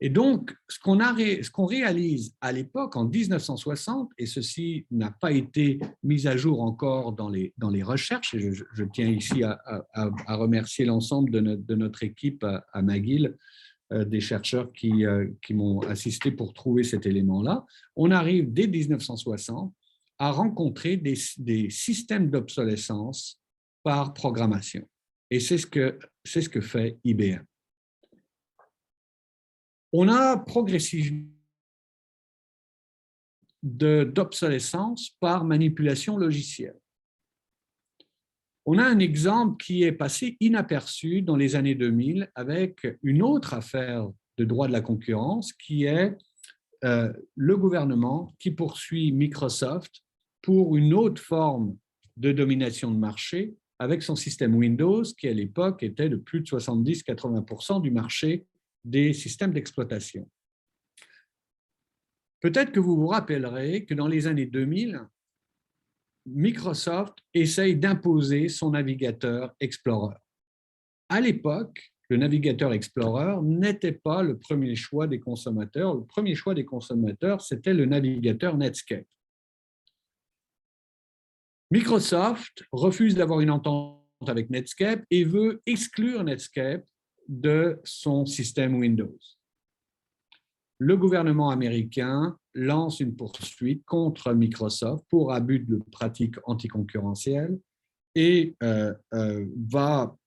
Et donc, ce qu'on réalise à l'époque, en 1960, et ceci n'a pas été mis à jour encore dans les recherches, et je tiens ici à remercier l'ensemble de notre équipe à McGill, des chercheurs qui m'ont assisté pour trouver cet élément-là, on arrive dès 1960 à rencontrer des systèmes d'obsolescence par programmation. Et c'est ce que fait IBM. On a progressivement d'obsolescence par manipulation logicielle. On a un exemple qui est passé inaperçu dans les années 2000 avec une autre affaire de droit de la concurrence qui est le gouvernement qui poursuit Microsoft pour une autre forme de domination de marché avec son système Windows qui à l'époque était de plus de 70-80% du marché des systèmes d'exploitation. Peut-être que vous vous rappellerez que dans les années 2000, Microsoft essaye d'imposer son navigateur Explorer. À l'époque, le navigateur Explorer n'était pas le premier choix des consommateurs. Le premier choix des consommateurs, c'était le navigateur Netscape. Microsoft refuse d'avoir une entente avec Netscape et veut exclure Netscape de son système Windows. Le gouvernement américain lance une poursuite contre Microsoft pour abus de pratiques anticoncurrentielles et va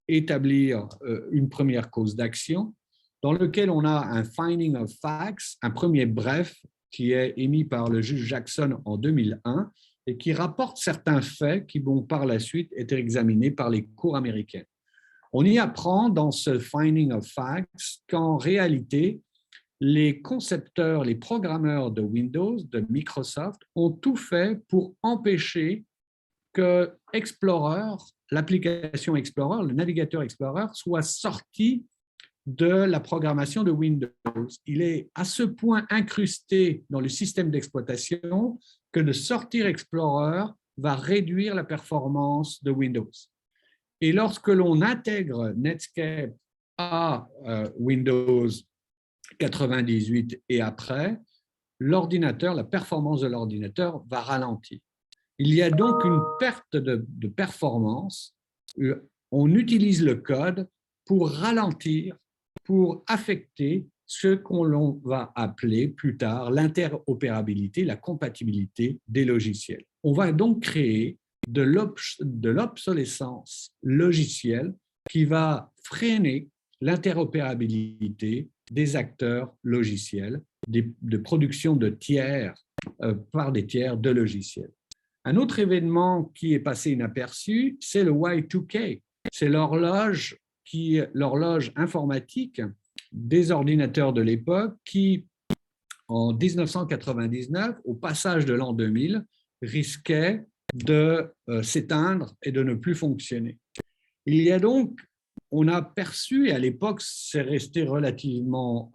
établir une première cause d'action dans lequel on a un finding of facts, un premier bref qui est émis par le juge Jackson en 2001 et qui rapporte certains faits qui vont par la suite être examinés par les cours américaines. On y apprend dans ce finding of facts qu'en réalité, les concepteurs, les programmeurs de Windows, de Microsoft, ont tout fait pour empêcher que Explorer, l'application Explorer, le navigateur Explorer, soit sorti de la programmation de Windows. Il est à ce point incrusté dans le système d'exploitation que de sortir Explorer va réduire la performance de Windows. Et lorsque l'on intègre Netscape à Windows 98 et après, la performance de l'ordinateur va ralentir. Il y a donc une perte de performance. On utilise le code pour ralentir, pour affecter ce qu'on va appeler plus tard l'interopérabilité, la compatibilité des logiciels. On va donc créer de l'obsolescence logicielle qui va freiner l'interopérabilité des acteurs logiciels, de production de tiers par des tiers de logiciels. Un autre événement qui est passé inaperçu, c'est le Y2K. C'est l'horloge informatique des ordinateurs de l'époque qui, en 1999, au passage de l'an 2000, risquait de s'éteindre et de ne plus fonctionner. Il y a donc, on a perçu, et à l'époque c'est resté relativement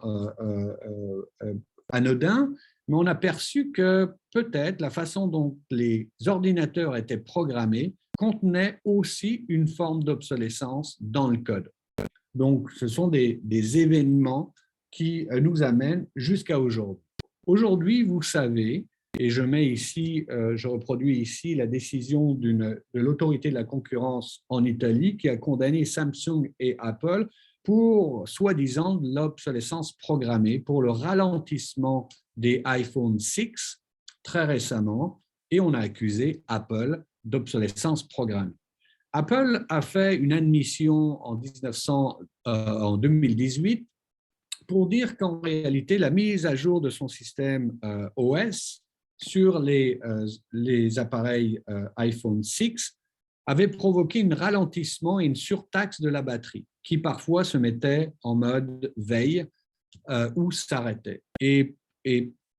anodin, mais on a perçu que peut-être la façon dont les ordinateurs étaient programmés contenait aussi une forme d'obsolescence dans le code. Donc, ce sont des événements qui nous amènent jusqu'à aujourd'hui. Aujourd'hui, vous savez, et je reproduis ici la décision de l'autorité de la concurrence en Italie qui a condamné Samsung et Apple pour soi-disant de l'obsolescence programmée, pour le ralentissement des iPhone 6 très récemment, et on a accusé Apple d'obsolescence programmée. Apple a fait une admission en 2018 pour dire qu'en réalité, la mise à jour de son système OS sur les appareils iPhone 6 avait provoqué un ralentissement et une surtaxe de la batterie, qui parfois se mettait en mode veille ou s'arrêtait. Et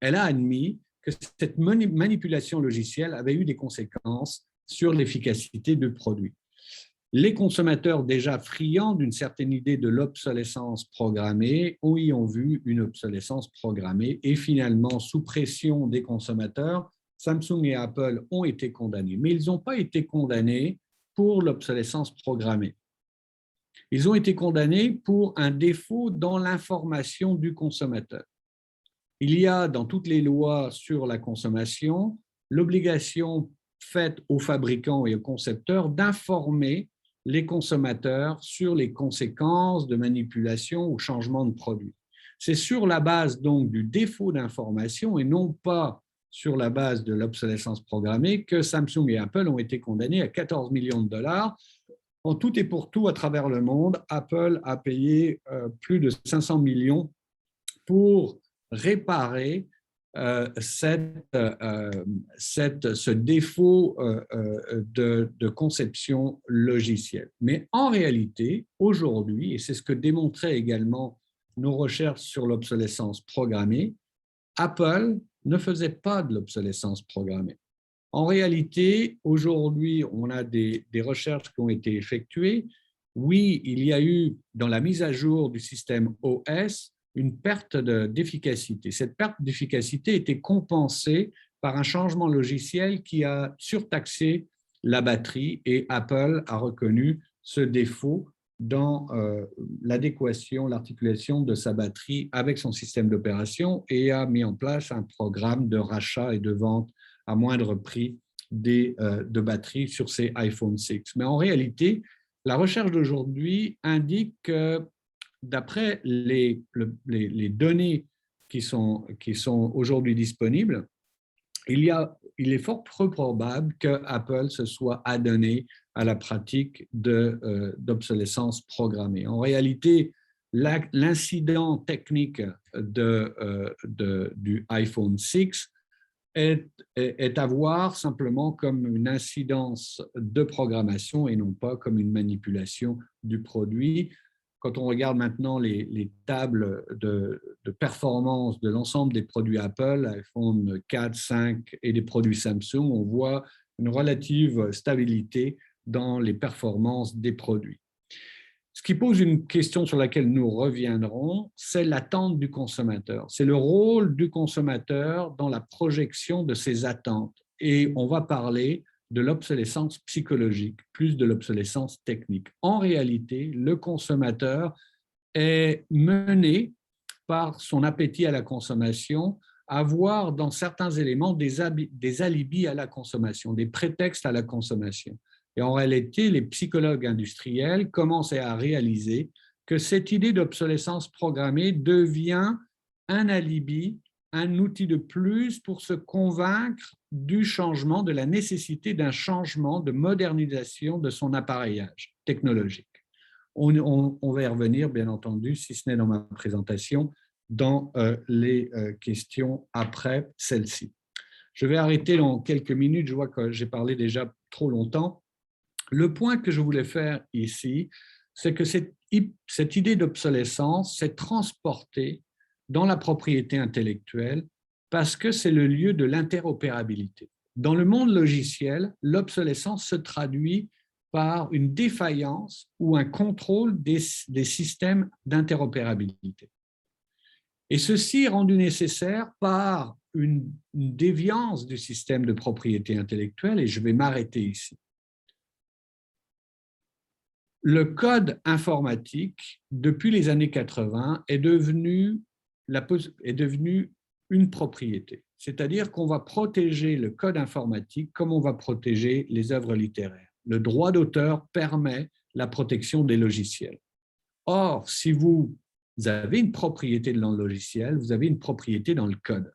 elle a admis que cette manipulation logicielle avait eu des conséquences sur l'efficacité du produit. Les consommateurs déjà friands d'une certaine idée de l'obsolescence programmée y ont vu une obsolescence programmée et finalement, sous pression des consommateurs, Samsung et Apple ont été condamnés. Mais ils n'ont pas été condamnés pour l'obsolescence programmée. Ils ont été condamnés pour un défaut dans l'information du consommateur. Il y a dans toutes les lois sur la consommation l'obligation faite aux fabricants et aux concepteurs d'informer les consommateurs sur les conséquences de manipulation ou changement de produit. C'est sur la base donc du défaut d'information et non pas sur la base de l'obsolescence programmée que Samsung et Apple ont été condamnés à 14 millions de dollars. En tout et pour tout, à travers le monde, Apple a payé plus de 500 millions pour réparer ce défaut de conception logicielle. Mais en réalité, aujourd'hui, et c'est ce que démontraient également nos recherches sur l'obsolescence programmée, Apple ne faisait pas de l'obsolescence programmée. En réalité, aujourd'hui, on a des recherches qui ont été effectuées. Oui, il y a eu, dans la mise à jour du système OS, une perte d'efficacité. Cette perte d'efficacité était compensée par un changement logiciel qui a surtaxé la batterie et Apple a reconnu ce défaut dans l'adéquation, l'articulation de sa batterie avec son système d'opération et a mis en place un programme de rachat et de vente à moindre prix de batteries sur ces iPhone 6. Mais en réalité, la recherche d'aujourd'hui indique que d'après les données qui sont aujourd'hui disponibles, il est fort peu probable que Apple se soit adonné à la pratique d'obsolescence programmée. En réalité, l'incident technique du iPhone 6 est à voir simplement comme une incidence de programmation et non pas comme une manipulation du produit. Quand on regarde maintenant les tables de performance de l'ensemble des produits Apple, iPhone 4, 5 et des produits Samsung, on voit une relative stabilité dans les performances des produits. Ce qui pose une question sur laquelle nous reviendrons, c'est l'attente du consommateur. C'est le rôle du consommateur dans la projection de ses attentes. Et on va parler de l'obsolescence psychologique, plus de l'obsolescence technique. En réalité, le consommateur est mené par son appétit à la consommation à voir dans certains éléments des alibis à la consommation, des prétextes à la consommation. Et en réalité, les psychologues industriels commencent à réaliser que cette idée d'obsolescence programmée devient un alibi, un outil de plus pour se convaincre du changement, de la nécessité d'un changement, de modernisation de son appareillage technologique. On va y revenir, bien entendu, si ce n'est dans ma présentation, dans les questions après celle-ci. Je vais arrêter dans quelques minutes, je vois que j'ai parlé déjà trop longtemps. Le point que je voulais faire ici, c'est que cette idée d'obsolescence s'est transportée dans la propriété intellectuelle parce que c'est le lieu de l'interopérabilité. Dans le monde logiciel, l'obsolescence se traduit par une défaillance ou un contrôle des systèmes d'interopérabilité. Et ceci est rendu nécessaire par une déviance du système de propriété intellectuelle, et je vais m'arrêter ici. Le code informatique, depuis les années 80, est devenu une propriété. C'est-à-dire qu'on va protéger le code informatique comme on va protéger les œuvres littéraires. Le droit d'auteur permet la protection des logiciels. Or, si vous avez une propriété dans le logiciel, vous avez une propriété dans le code.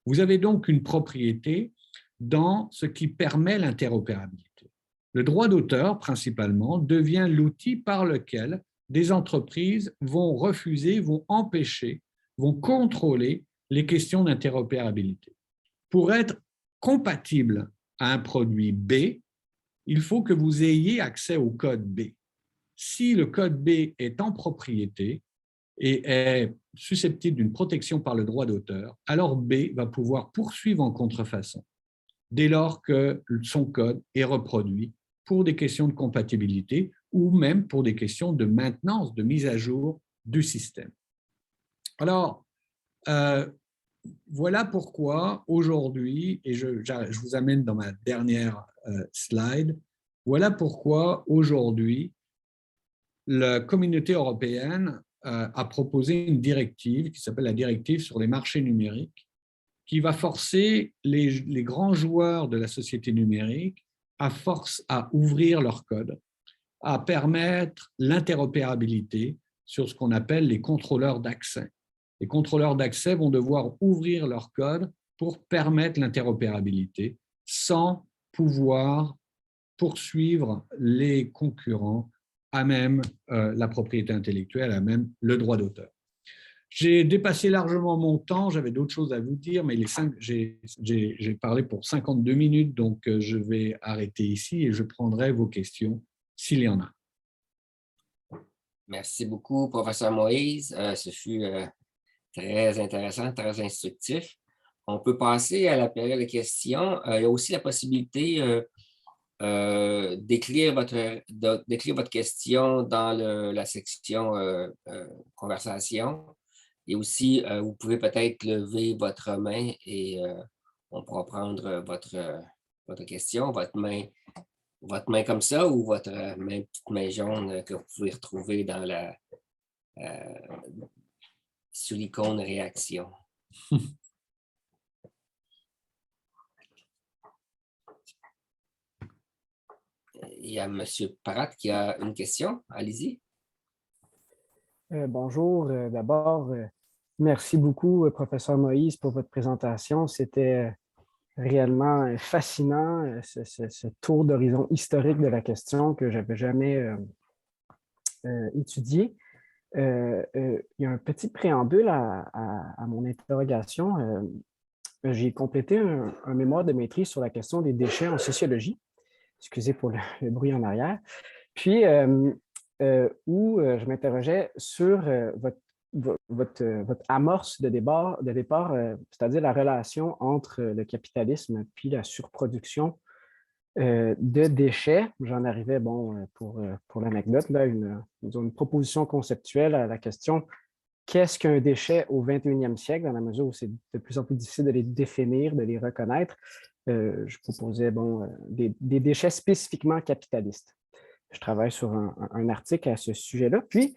Vous avez donc une propriété dans ce qui permet l'interopérabilité. Le droit d'auteur, principalement, devient l'outil par lequel des entreprises vont refuser, vont empêcher, vont contrôler les questions d'interopérabilité. Pour être compatible à un produit B, il faut que vous ayez accès au code B. Si le code B est en propriété et est susceptible d'une protection par le droit d'auteur, alors B va pouvoir poursuivre en contrefaçon, dès lors que son code est reproduit pour des questions de compatibilité ou même pour des questions de maintenance, de mise à jour du système. Alors, voilà pourquoi aujourd'hui, et je vous amène dans ma dernière slide, voilà pourquoi aujourd'hui, la communauté européenne a proposé une directive qui s'appelle la directive sur les marchés numériques, qui va forcer les grands joueurs de la société numérique à ouvrir leur code, à permettre l'interopérabilité sur ce qu'on appelle les contrôleurs d'accès. Les contrôleurs d'accès vont devoir ouvrir leur code pour permettre l'interopérabilité sans pouvoir poursuivre les concurrents à même la propriété intellectuelle, à même le droit d'auteur. J'ai dépassé largement mon temps, j'avais d'autres choses à vous dire, mais j'ai parlé pour 52 minutes, donc je vais arrêter ici et je prendrai vos questions s'il y en a. Merci beaucoup, professeur Moïse. Ce fut très intéressant, très instructif. On peut passer à la période de questions. Il y a aussi la possibilité d'écrire votre question dans la section conversation. Et aussi, vous pouvez peut-être lever votre main et on pourra prendre votre question, votre main comme ça ou votre petite main jaune que vous pouvez retrouver dans sur l'icône réaction. Il y a M. Parat qui a une question. Allez-y. Bonjour. D'abord, merci beaucoup, professeur Moïse, pour votre présentation. C'était réellement fascinant, ce tour d'horizon historique de la question que je n'avais jamais étudié. Il y a un petit préambule à mon interrogation. J'ai complété un mémoire de maîtrise sur la question des déchets en sociologie. Excusez pour le bruit en arrière. Puis, où je m'interrogeais sur votre amorce de départ, c'est-à-dire la relation entre le capitalisme puis la surproduction de déchets. J'en arrivais, pour l'anecdote, là, une proposition conceptuelle à la question qu'est-ce qu'un déchet au 21e siècle, dans la mesure où c'est de plus en plus difficile de les définir, de les reconnaître. Je proposais des déchets spécifiquement capitalistes. Je travaille sur un article à ce sujet-là. Puis,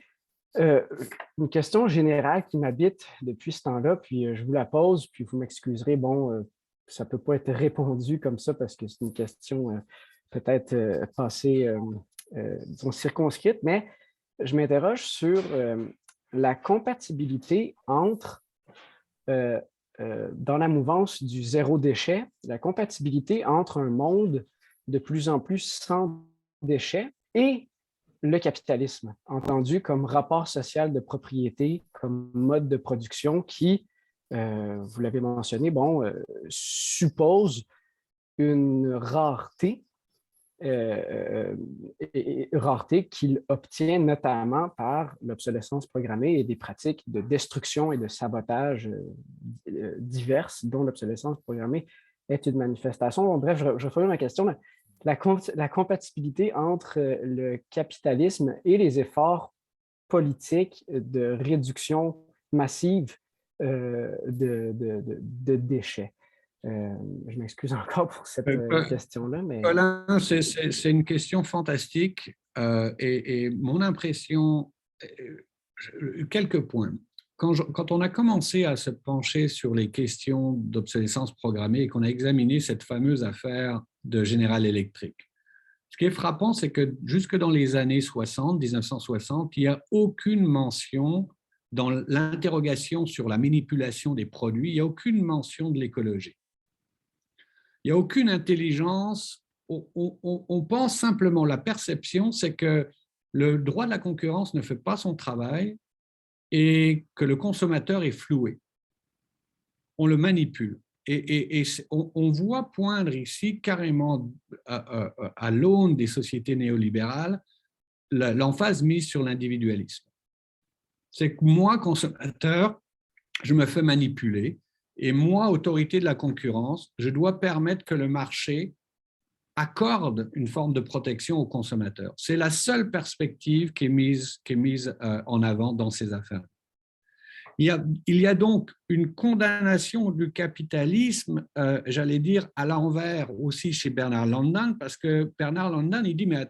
une question générale qui m'habite depuis ce temps-là, puis je vous la pose, puis vous m'excuserez, ça ne peut pas être répondu comme ça parce que c'est une question peut-être passée, disons, circonscrite, mais je m'interroge sur la compatibilité entre, dans la mouvance du zéro déchet, la compatibilité entre un monde de plus en plus sans déchets et le capitalisme, entendu comme rapport social de propriété, comme mode de production qui, vous l'avez mentionné, suppose une rareté, rareté qu'il obtient notamment par l'obsolescence programmée et des pratiques de destruction et de sabotage diverses, dont l'obsolescence programmée est une manifestation. Bon, bref, je reformule ma question. La compatibilité entre le capitalisme et les efforts politiques de réduction massive de déchets. Je m'excuse encore pour cette question-là. Mais... Colin, c'est une question fantastique et mon impression, quelques points. Quand on a commencé à se pencher sur les questions d'obsolescence programmée et qu'on a examiné cette fameuse affaire de General Electric, ce qui est frappant, c'est que jusque dans les années 60, 1960, il n'y a aucune mention dans l'interrogation sur la manipulation des produits, il n'y a aucune mention de l'écologie. Il n'y a aucune intelligence. On pense simplement, la perception, c'est que le droit de la concurrence ne fait pas son travail et que le consommateur est floué. On le manipule. Et on voit poindre ici carrément à l'aune des sociétés néolibérales l'emphase mise sur l'individualisme. C'est que moi, consommateur, je me fais manipuler et moi, autorité de la concurrence, je dois permettre que le marché accorde une forme de protection aux consommateurs. C'est la seule perspective qui est mise en avant dans ces affaires. Il y a donc une condamnation du capitalisme, j'allais dire, à l'envers aussi chez Bernard London, parce que Bernard London, il dit, mais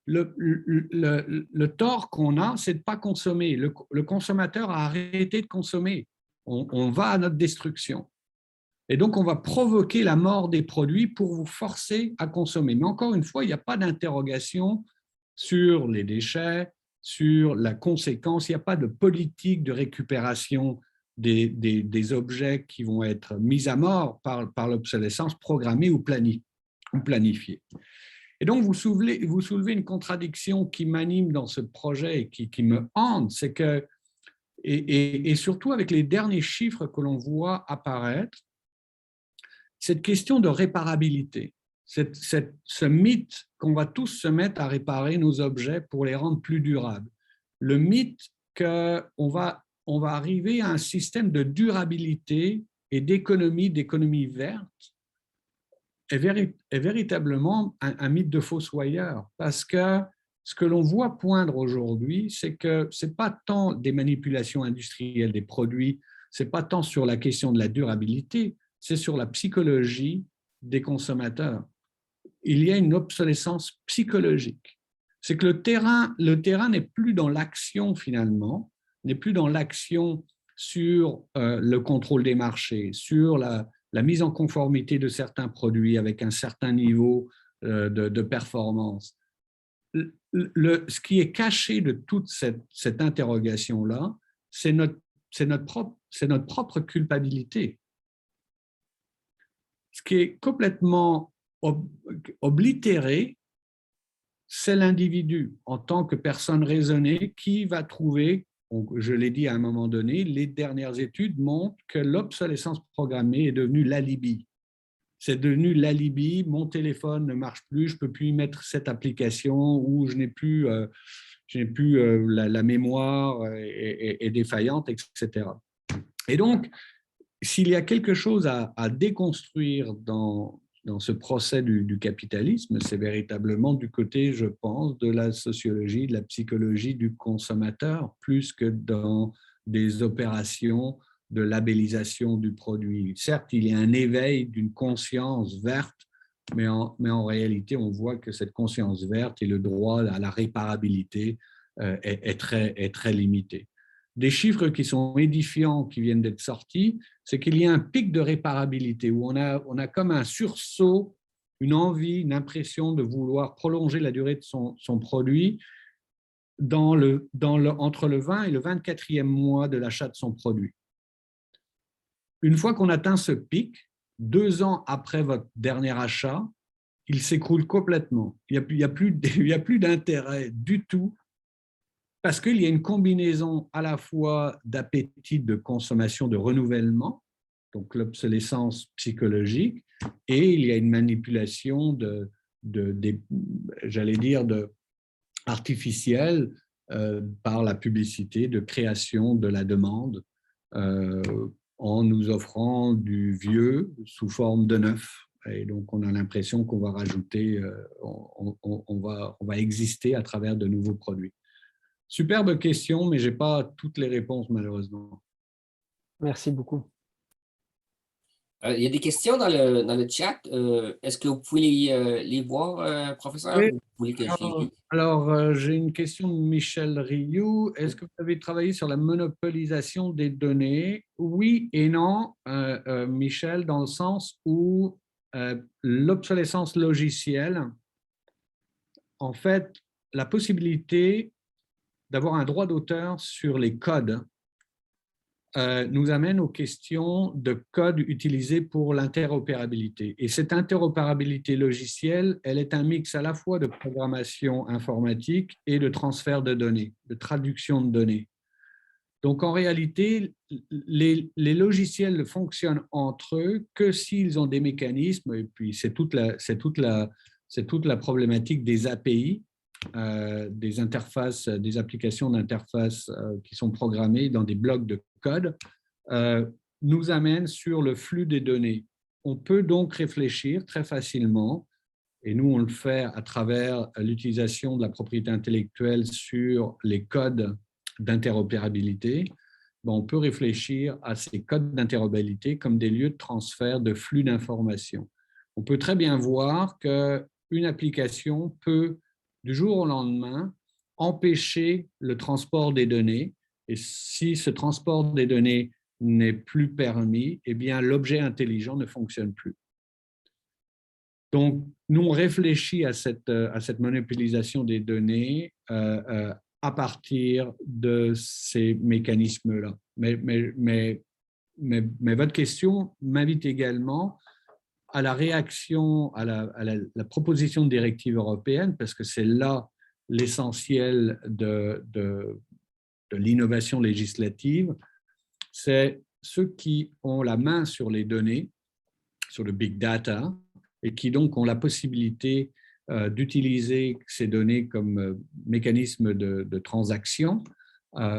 le tort qu'on a, c'est de ne pas consommer. Le consommateur a arrêté de consommer. On va à notre destruction. Et donc, on va provoquer la mort des produits pour vous forcer à consommer. Mais encore une fois, il n'y a pas d'interrogation sur les déchets, sur la conséquence. Il n'y a pas de politique de récupération des objets qui vont être mis à mort par l'obsolescence programmée ou planifiée. Et donc, vous soulevez une contradiction qui m'anime dans ce projet et qui me hante, c'est que, et surtout avec les derniers chiffres que l'on voit apparaître, cette question de réparabilité, ce mythe qu'on va tous se mettre à réparer nos objets pour les rendre plus durables, le mythe qu'on va arriver à un système de durabilité et d'économie verte est véritablement un mythe de fossoyeur, parce que ce que l'on voit poindre aujourd'hui, c'est que ce n'est pas tant des manipulations industrielles des produits, ce n'est pas tant sur la question de la durabilité, c'est sur la psychologie des consommateurs. Il y a une obsolescence psychologique. C'est que le terrain n'est plus dans l'action finalement, n'est plus dans l'action sur le contrôle des marchés, sur la mise en conformité de certains produits avec un certain niveau de performance. Ce qui est caché de toute cette interrogation-là, c'est notre propre culpabilité. Ce qui est complètement oblitéré, c'est l'individu en tant que personne raisonnée qui va trouver, je l'ai dit à un moment donné, les dernières études montrent que l'obsolescence programmée est devenue l'alibi. C'est devenu l'alibi, mon téléphone ne marche plus, je ne peux plus y mettre cette application ou je n'ai plus, la mémoire est défaillante, etc. Et donc, s'il y a quelque chose à déconstruire dans dans ce procès du capitalisme, c'est véritablement du côté, je pense, de la sociologie, de la psychologie du consommateur, plus que dans des opérations de labellisation du produit. Certes, il y a un éveil d'une conscience verte, mais en réalité, on voit que cette conscience verte et le droit à la réparabilité est très limité. Des chiffres qui sont édifiants, qui viennent d'être sortis, c'est qu'il y a un pic de réparabilité où on a comme un sursaut, une envie, une impression de vouloir prolonger la durée de son produit entre le 20 et le 24e mois de l'achat de son produit. Une fois qu'on atteint ce pic, 2 ans après votre dernier achat, il s'écroule complètement. Il n'y a plus d'intérêt du tout parce qu'il y a une combinaison à la fois d'appétit de consommation, de renouvellement, donc l'obsolescence psychologique, et il y a une manipulation j'allais dire, artificielle par la publicité, de création de la demande en nous offrant du vieux sous forme de neuf. Et donc, on a l'impression qu'on va rajouter, on va exister à travers de nouveaux produits. Superbe question, mais je n'ai pas toutes les réponses, malheureusement. Merci beaucoup. Il y a des questions dans le chat. Est-ce que vous pouvez les voir, professeur? Oui. Ou vous voulez que je les... Alors, j'ai une question de Michel Rioux. Est-ce que vous avez travaillé sur la monopolisation des données? Oui et non, Michel, dans le sens où l'obsolescence logicielle, en fait, la possibilité d'avoir un droit d'auteur sur les codes nous amène aux questions de code utilisés pour l'interopérabilité. Et cette interopérabilité logicielle, elle est un mix à la fois de programmation informatique et de transfert de données, de traduction de données. Donc, en réalité, les logiciels fonctionnent entre eux que s'ils ont des mécanismes, et puis c'est toute la problématique des API, des interfaces, des applications d'interface qui sont programmées dans des blocs de code, nous amène sur le flux des données. On peut donc réfléchir très facilement, et nous on le fait à travers l'utilisation de la propriété intellectuelle sur les codes d'interopérabilité. On peut réfléchir à ces codes d'interopérabilité comme des lieux de transfert de flux d'informations. On peut très bien voir qu'une application peut du jour au lendemain empêcher le transport des données, et si ce transport des données n'est plus permis, eh bien l'objet intelligent ne fonctionne plus. Donc, nous on réfléchit à cette monopolisation des données à partir de ces mécanismes-là. Mais votre question m'invite également à la réaction, à la proposition de directive européenne, parce que c'est là l'essentiel de l'innovation législative, c'est ceux qui ont la main sur les données, sur le big data, et qui donc ont la possibilité d'utiliser ces données comme mécanisme de transaction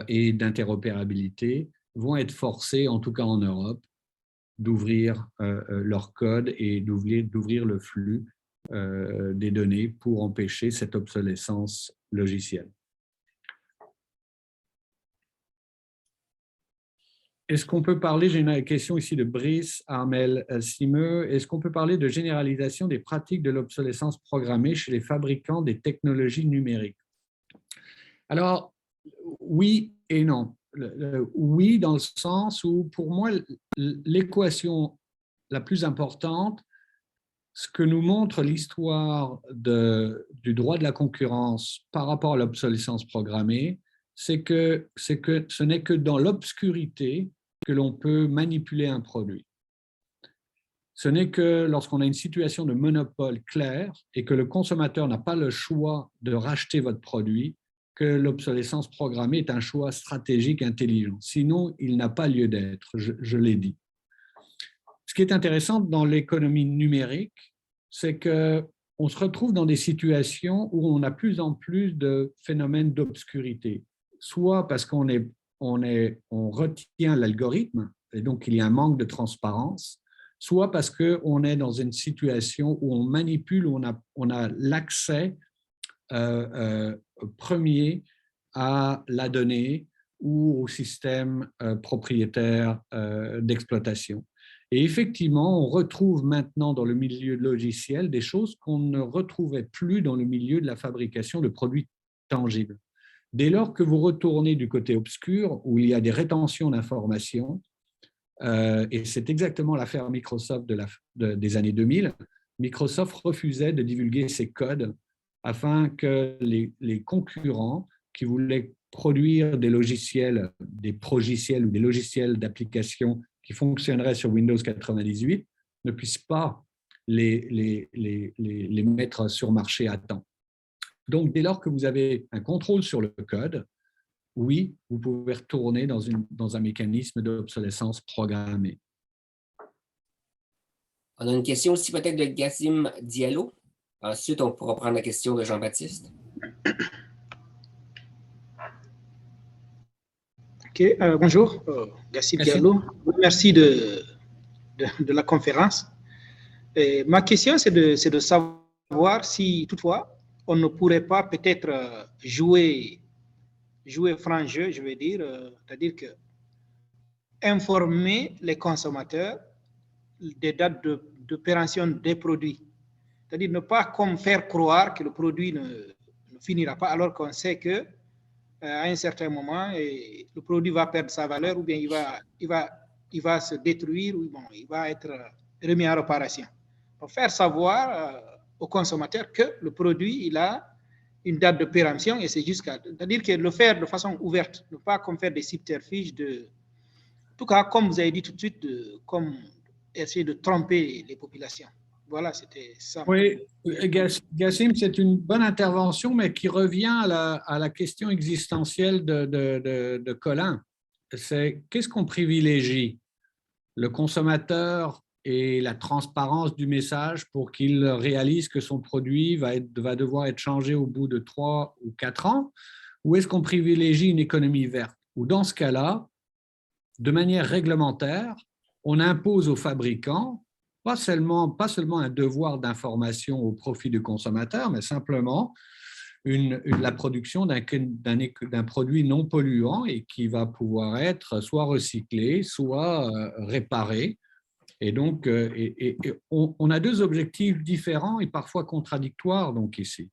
et d'interopérabilité, vont être forcés, en tout cas en Europe, d'ouvrir leur code et d'ouvrir le flux des données pour empêcher cette obsolescence logicielle. Est-ce qu'on peut parler, j'ai une question ici de Brice Armel Simeux, est-ce qu'on peut parler de généralisation des pratiques de l'obsolescence programmée chez les fabricants des technologies numériques? Alors, oui et non. Oui, dans le sens où, pour moi, l'équation la plus importante, ce que nous montre l'histoire du droit de la concurrence par rapport à l'obsolescence programmée, c'est que ce n'est que dans l'obscurité que l'on peut manipuler un produit. Ce n'est que lorsqu'on a une situation de monopole claire et que le consommateur n'a pas le choix de racheter votre produit que l'obsolescence programmée est un choix stratégique intelligent. Sinon, il n'a pas lieu d'être, je l'ai dit. Ce qui est intéressant dans l'économie numérique, c'est qu'on se retrouve dans des situations où on a plus en plus de phénomènes d'obscurité, soit parce qu'on retient l'algorithme, et donc il y a un manque de transparence, soit parce qu'on est dans une situation où on manipule, où on a l'accès premier à la donnée ou au système propriétaire d'exploitation. Et effectivement, on retrouve maintenant dans le milieu logiciel des choses qu'on ne retrouvait plus dans le milieu de la fabrication de produits tangibles. Dès lors que vous retournez du côté obscur, où il y a des rétentions d'informations, et c'est exactement l'affaire Microsoft des années 2000, Microsoft refusait de divulguer ses codes afin que les concurrents qui voulaient produire des logiciels, des progiciels ou des logiciels d'application qui fonctionneraient sur Windows 98 ne puissent pas les mettre sur marché à temps. Donc, dès lors que vous avez un contrôle sur le code, oui, vous pouvez retourner dans un mécanisme d'obsolescence programmée. On a une question aussi peut-être de Gassim Diallo. Ensuite, on pourra prendre la question de Jean-Baptiste. Ok, bonjour, Gassim Diallo. Merci de la conférence. Et ma question, c'est de savoir si toutefois, on ne pourrait pas peut-être jouer franc jeu, je veux dire, c'est-à-dire que informer les consommateurs des dates d'opération des produits. C'est-à-dire ne pas comme faire croire que le produit ne finira pas alors qu'on sait que à un certain moment, le produit va perdre sa valeur ou bien il va se détruire ou bon, il va être remis en réparation. Pour faire savoir aux consommateurs que le produit, il a une date de péremption et c'est c'est-à-dire que le faire de façon ouverte, ne pas comme faire des subterfuges en tout cas, comme vous avez dit tout de suite, comme essayer de tromper les populations. Voilà, c'était ça. Oui, Gassim, c'est une bonne intervention, mais qui revient à la question existentielle de Colin. C'est qu'est-ce qu'on privilégie? Le consommateur et la transparence du message pour qu'il réalise que son produit va devoir être changé au bout de 3 ou 4 ans? Ou est-ce qu'on privilégie une économie verte? Ou dans ce cas-là, de manière réglementaire, on impose aux fabricants pas seulement un devoir d'information au profit du consommateur, mais simplement la production d'un produit non polluant et qui va pouvoir être soit recyclé, soit réparé. Et donc, on a deux objectifs différents et parfois contradictoires donc ici.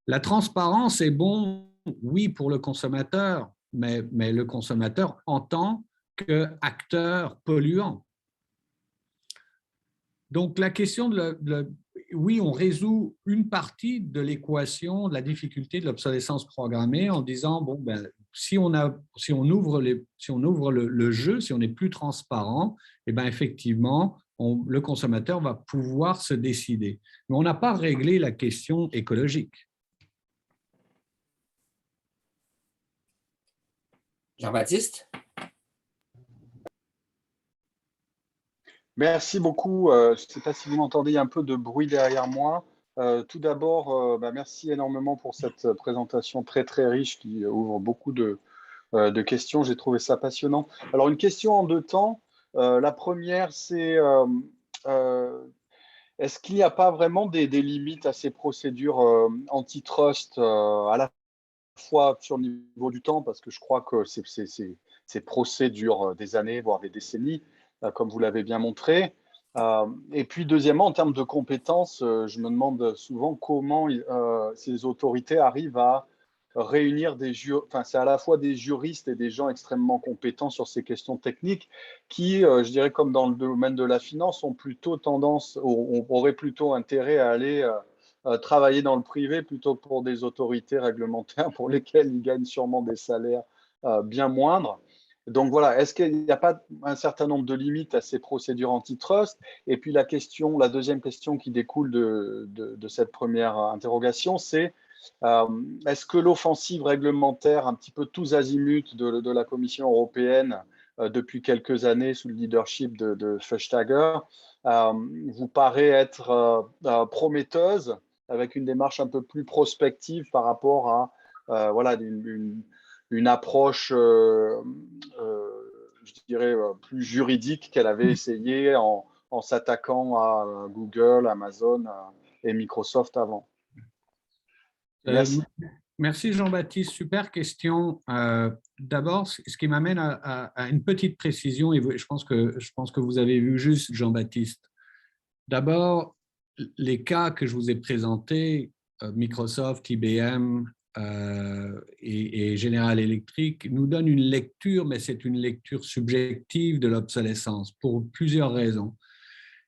La transparence est bon, oui, pour le consommateur, mais le consommateur en tant qu'acteur polluant. Donc, la question oui, on résout une partie de l'équation de la difficulté de l'obsolescence programmée en disant, bon, ben, si on ouvre le jeu, si on est plus transparent, eh ben, effectivement, le consommateur va pouvoir se décider. Mais on n'a pas réglé la question écologique. Jean-Baptiste? Merci beaucoup. Je ne sais pas si vous m'entendez, il y a un peu de bruit derrière moi. Tout d'abord, merci énormément pour cette présentation très, très riche qui ouvre beaucoup de questions. J'ai trouvé ça passionnant. Alors, une question en deux temps. La première, c'est est-ce qu'il n'y a pas vraiment des limites à ces procédures antitrust à la fois sur le niveau du temps, parce que je crois que ces procès durent des années, voire des décennies, comme vous l'avez bien montré. Et puis, deuxièmement, en termes de compétences, je me demande souvent comment ces autorités arrivent à réunir c'est à la fois des juristes et des gens extrêmement compétents sur ces questions techniques qui, je dirais, comme dans le domaine de la finance, auraient plutôt intérêt à aller travailler dans le privé plutôt que pour des autorités réglementaires pour lesquelles ils gagnent sûrement des salaires bien moindres. Donc voilà, est-ce qu'il n'y a pas un certain nombre de limites à ces procédures antitrust? Et puis la deuxième question qui découle de cette première interrogation, c'est est-ce que l'offensive réglementaire un petit peu tous azimuts de la Commission européenne depuis quelques années sous le leadership de Vestager vous paraît être prometteuse avec une démarche un peu plus prospective par rapport à voilà, une approche, je dirais, plus juridique qu'elle avait essayé en en s'attaquant à Google, Amazon et Microsoft avant. Merci. Merci Jean-Baptiste, super question. D'abord, ce qui m'amène à une petite précision, et je pense que vous avez vu juste Jean-Baptiste. D'abord, les cas que je vous ai présentés, Microsoft, IBM et General Electric, nous donnent une lecture, mais c'est une lecture subjective de l'obsolescence pour plusieurs raisons.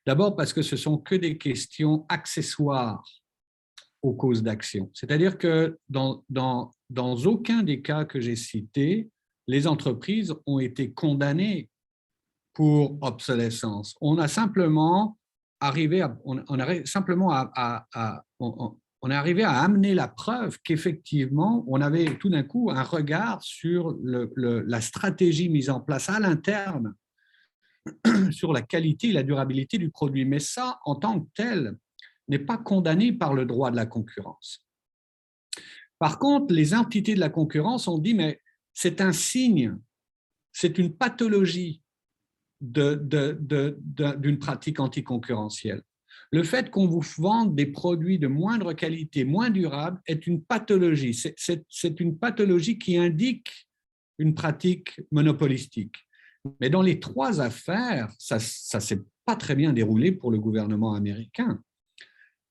D'abord parce que ce ne sont que des questions accessoires aux causes d'action. C'est-à-dire que dans aucun des cas que j'ai cités, les entreprises ont été condamnées pour obsolescence. On a simplement arrivé à amener la preuve qu'effectivement, on avait tout d'un coup un regard sur la stratégie mise en place à l'interne sur la qualité et la durabilité du produit. Mais ça, en tant que tel, n'est pas condamné par le droit de la concurrence. Par contre, les entités de la concurrence ont dit, mais c'est un signe, c'est une pathologie d'une pratique anticoncurrentielle. Le fait qu'on vous vende des produits de moindre qualité, moins durables, est une pathologie. C'est une pathologie qui indique une pratique monopolistique. Mais dans les trois affaires, ça ne s'est pas très bien déroulé pour le gouvernement américain.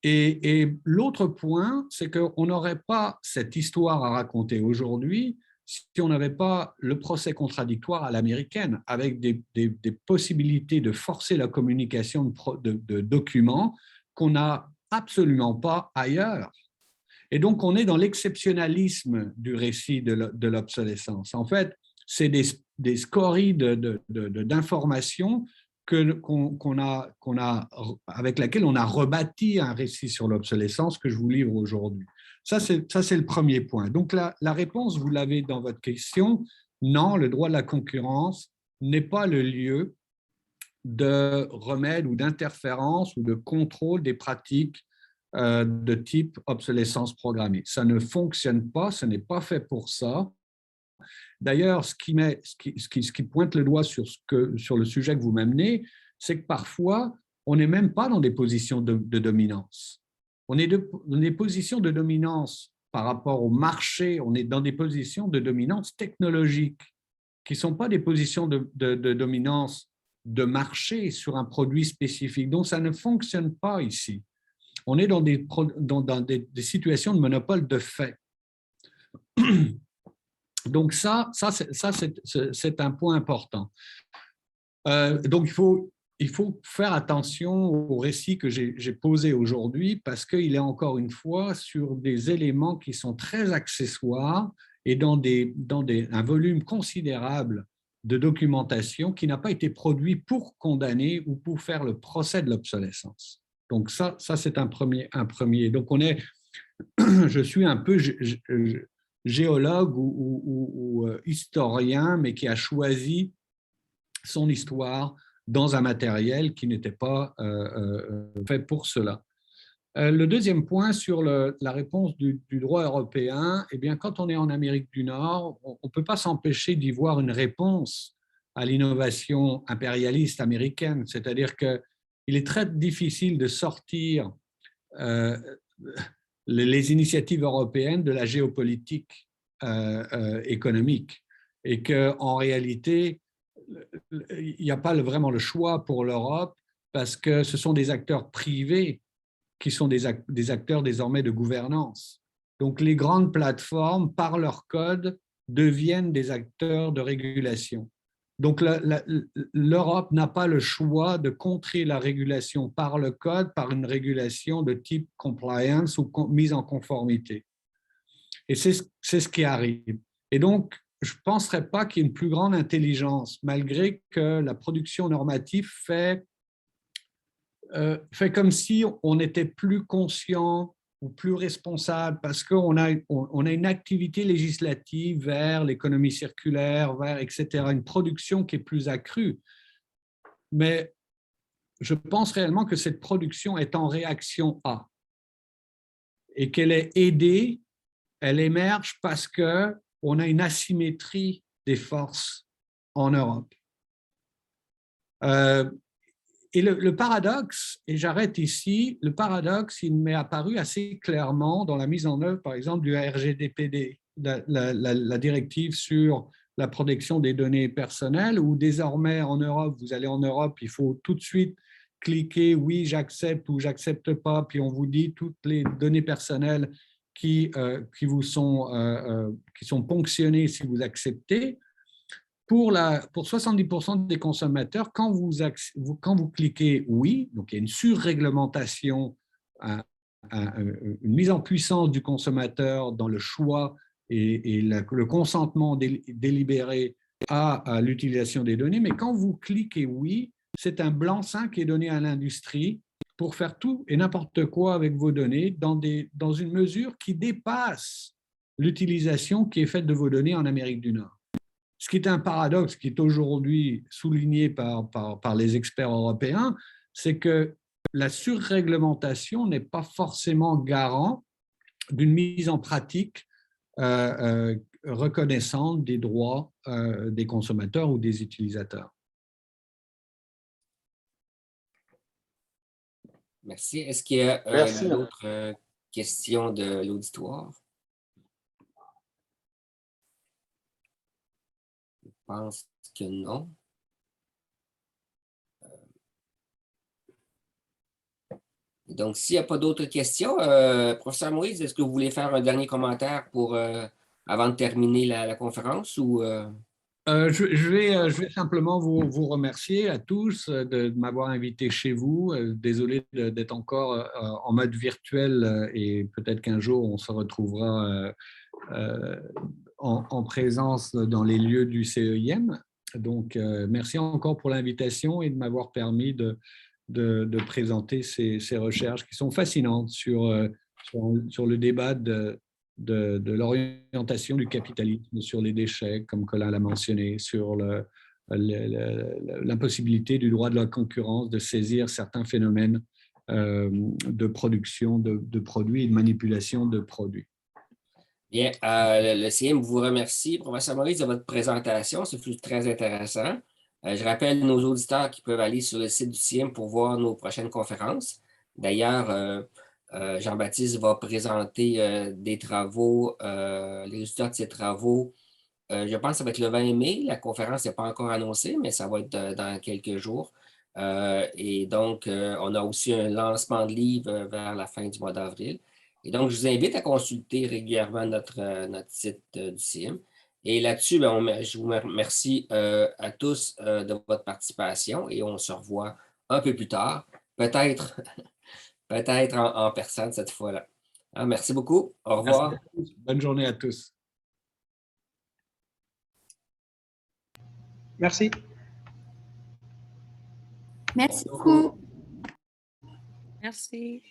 Et l'autre point, c'est qu'on n'aurait pas cette histoire à raconter aujourd'hui si on n'avait pas le procès contradictoire à l'américaine, avec des possibilités de forcer la communication de documents qu'on n'a absolument pas ailleurs. Et donc, on est dans l'exceptionnalisme du récit de l'obsolescence. En fait, c'est des scories d'informations avec laquelle on a rebâti un récit sur l'obsolescence que je vous livre aujourd'hui. Ça, c'est le premier point. Donc, la réponse, vous l'avez dans votre question. Non, le droit de la concurrence n'est pas le lieu de remède ou d'interférence ou de contrôle des pratiques de type obsolescence programmée. Ça ne fonctionne pas, ce n'est pas fait pour ça. D'ailleurs, ce qui pointe le doigt sur le sujet que vous m'amenez, c'est que parfois, on n'est même pas dans des positions de dominance. On est dans des positions de dominance par rapport au marché, on est dans des positions de dominance technologique, qui ne sont pas des positions de dominance de marché sur un produit spécifique. Donc, ça ne fonctionne pas ici. On est dans des situations de monopole de fait. Donc ça c'est un point important. Donc il faut faire attention au récit que j'ai posé aujourd'hui parce qu'il est encore une fois sur des éléments qui sont très accessoires et dans un volume considérable de documentation qui n'a pas été produit pour condamner ou pour faire le procès de l'obsolescence. Donc ça c'est un premier. Donc je suis un peu géologue ou historien, mais qui a choisi son histoire dans un matériel qui n'était pas fait pour cela. Le deuxième point sur la réponse du droit européen, eh bien, quand on est en Amérique du Nord, on ne peut pas s'empêcher d'y voir une réponse à l'innovation impérialiste américaine, c'est-à-dire qu'il est très difficile de sortir les initiatives européennes de la géopolitique économique et qu'en réalité, il n'y a pas vraiment le choix pour l'Europe parce que ce sont des acteurs privés qui sont des acteurs désormais de gouvernance. Donc, les grandes plateformes, par leur code, deviennent des acteurs de régulation. Donc, l'Europe n'a pas le choix de contrer la régulation par le code, par une régulation de type compliance ou mise en conformité. Et c'est ce qui arrive. Et donc, je ne penserais pas qu'il y ait une plus grande intelligence, malgré que la production normative fait comme si on était plus conscient ou plus responsable parce qu'on a une activité législative vers l'économie circulaire, vers etc., une production qui est plus accrue. Mais je pense réellement que cette production est en réaction à et qu'elle est aidée, elle émerge parce qu'on a une asymétrie des forces en Europe. Et le paradoxe, et j'arrête ici, le paradoxe, il m'est apparu assez clairement dans la mise en œuvre, par exemple, du RGPD, la directive sur la protection des données personnelles, où désormais en Europe, vous allez en Europe, il faut tout de suite cliquer oui, j'accepte ou j'accepte pas, puis on vous dit toutes les données personnelles qui sont ponctionnées si vous acceptez. Pour 70% des consommateurs, quand vous cliquez oui, donc il y a une surréglementation, une mise en puissance du consommateur dans le choix et le consentement délibéré à l'utilisation des données, mais quand vous cliquez oui, c'est un blanc-seing qui est donné à l'industrie pour faire tout et n'importe quoi avec vos données dans une mesure qui dépasse l'utilisation qui est faite de vos données en Amérique du Nord. Ce qui est un paradoxe qui est aujourd'hui souligné par les experts européens, c'est que la surréglementation n'est pas forcément garant d'une mise en pratique reconnaissante des droits des consommateurs ou des utilisateurs. Merci. Est-ce qu'il y a d'autres questions de l'auditoire? Je pense que non. Donc, s'il n'y a pas d'autres questions, professeur Moïse, est-ce que vous voulez faire un dernier commentaire avant de terminer la conférence ou… Je vais simplement vous remercier à tous de m'avoir invité chez vous. Désolé d'être encore en mode virtuel et peut-être qu'un jour on se retrouvera en présence dans les lieux du CEIM. Donc, merci encore pour l'invitation et de m'avoir permis de présenter ces recherches qui sont fascinantes sur le débat de l'orientation du capitalisme sur les déchets, comme Colin l'a mentionné, sur l'impossibilité du droit de la concurrence de saisir certains phénomènes de production de produits et de manipulation de produits. Bien, le CIEM vous remercie, professeur Maurice, de votre présentation. Ce fut très intéressant. Je rappelle nos auditeurs qui peuvent aller sur le site du CIEM pour voir nos prochaines conférences. D'ailleurs, Jean-Baptiste va présenter des travaux, les résultats de ses travaux. Je pense que ça va être le 20 mai. La conférence n'est pas encore annoncée, mais ça va être dans quelques jours. Et donc, on a aussi un lancement de livre vers la fin du mois d'avril. Et donc, je vous invite à consulter régulièrement notre site du CIEM. Et là-dessus, je vous remercie à tous de votre participation et on se revoit un peu plus tard, peut-être peut-être en personne cette fois-là. Merci beaucoup. Au revoir. Merci. Bonne journée à tous. Merci. Merci beaucoup. Merci.